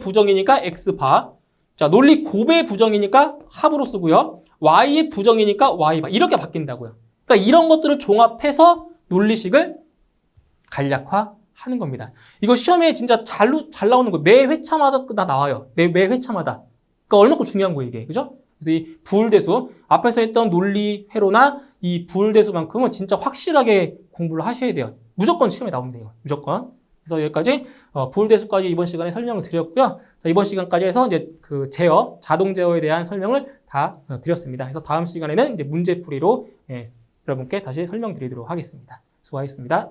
부정이니까 x바. 자, 논리 곱의 부정이니까 합으로 쓰고요. y의 부정이니까 y바. 이렇게 바뀐다고요. 그러니까 이런 것들을 종합해서 논리식을 간략화하는 겁니다. 이거 시험에 진짜 잘 나오는 거예요. 매 회차마다 다 나와요. 매 회차마다. 그러니까 얼마큼 중요한 거예요, 이게. 그죠? 그래서 이 부울대수, 앞에서 했던 논리 회로나 이 부울대수만큼은 진짜 확실하게 공부를 하셔야 돼요. 무조건 시험에 나옵니다, 이거. 무조건. 그래서 여기까지 부울대수까지 이번 시간에 설명을 드렸고요. 자, 이번 시간까지 해서 이제 그 자동 제어에 대한 설명을 다 드렸습니다. 그래서 다음 시간에는 이제 문제풀이로 여러분께 다시 설명드리도록 하겠습니다. 수고하셨습니다.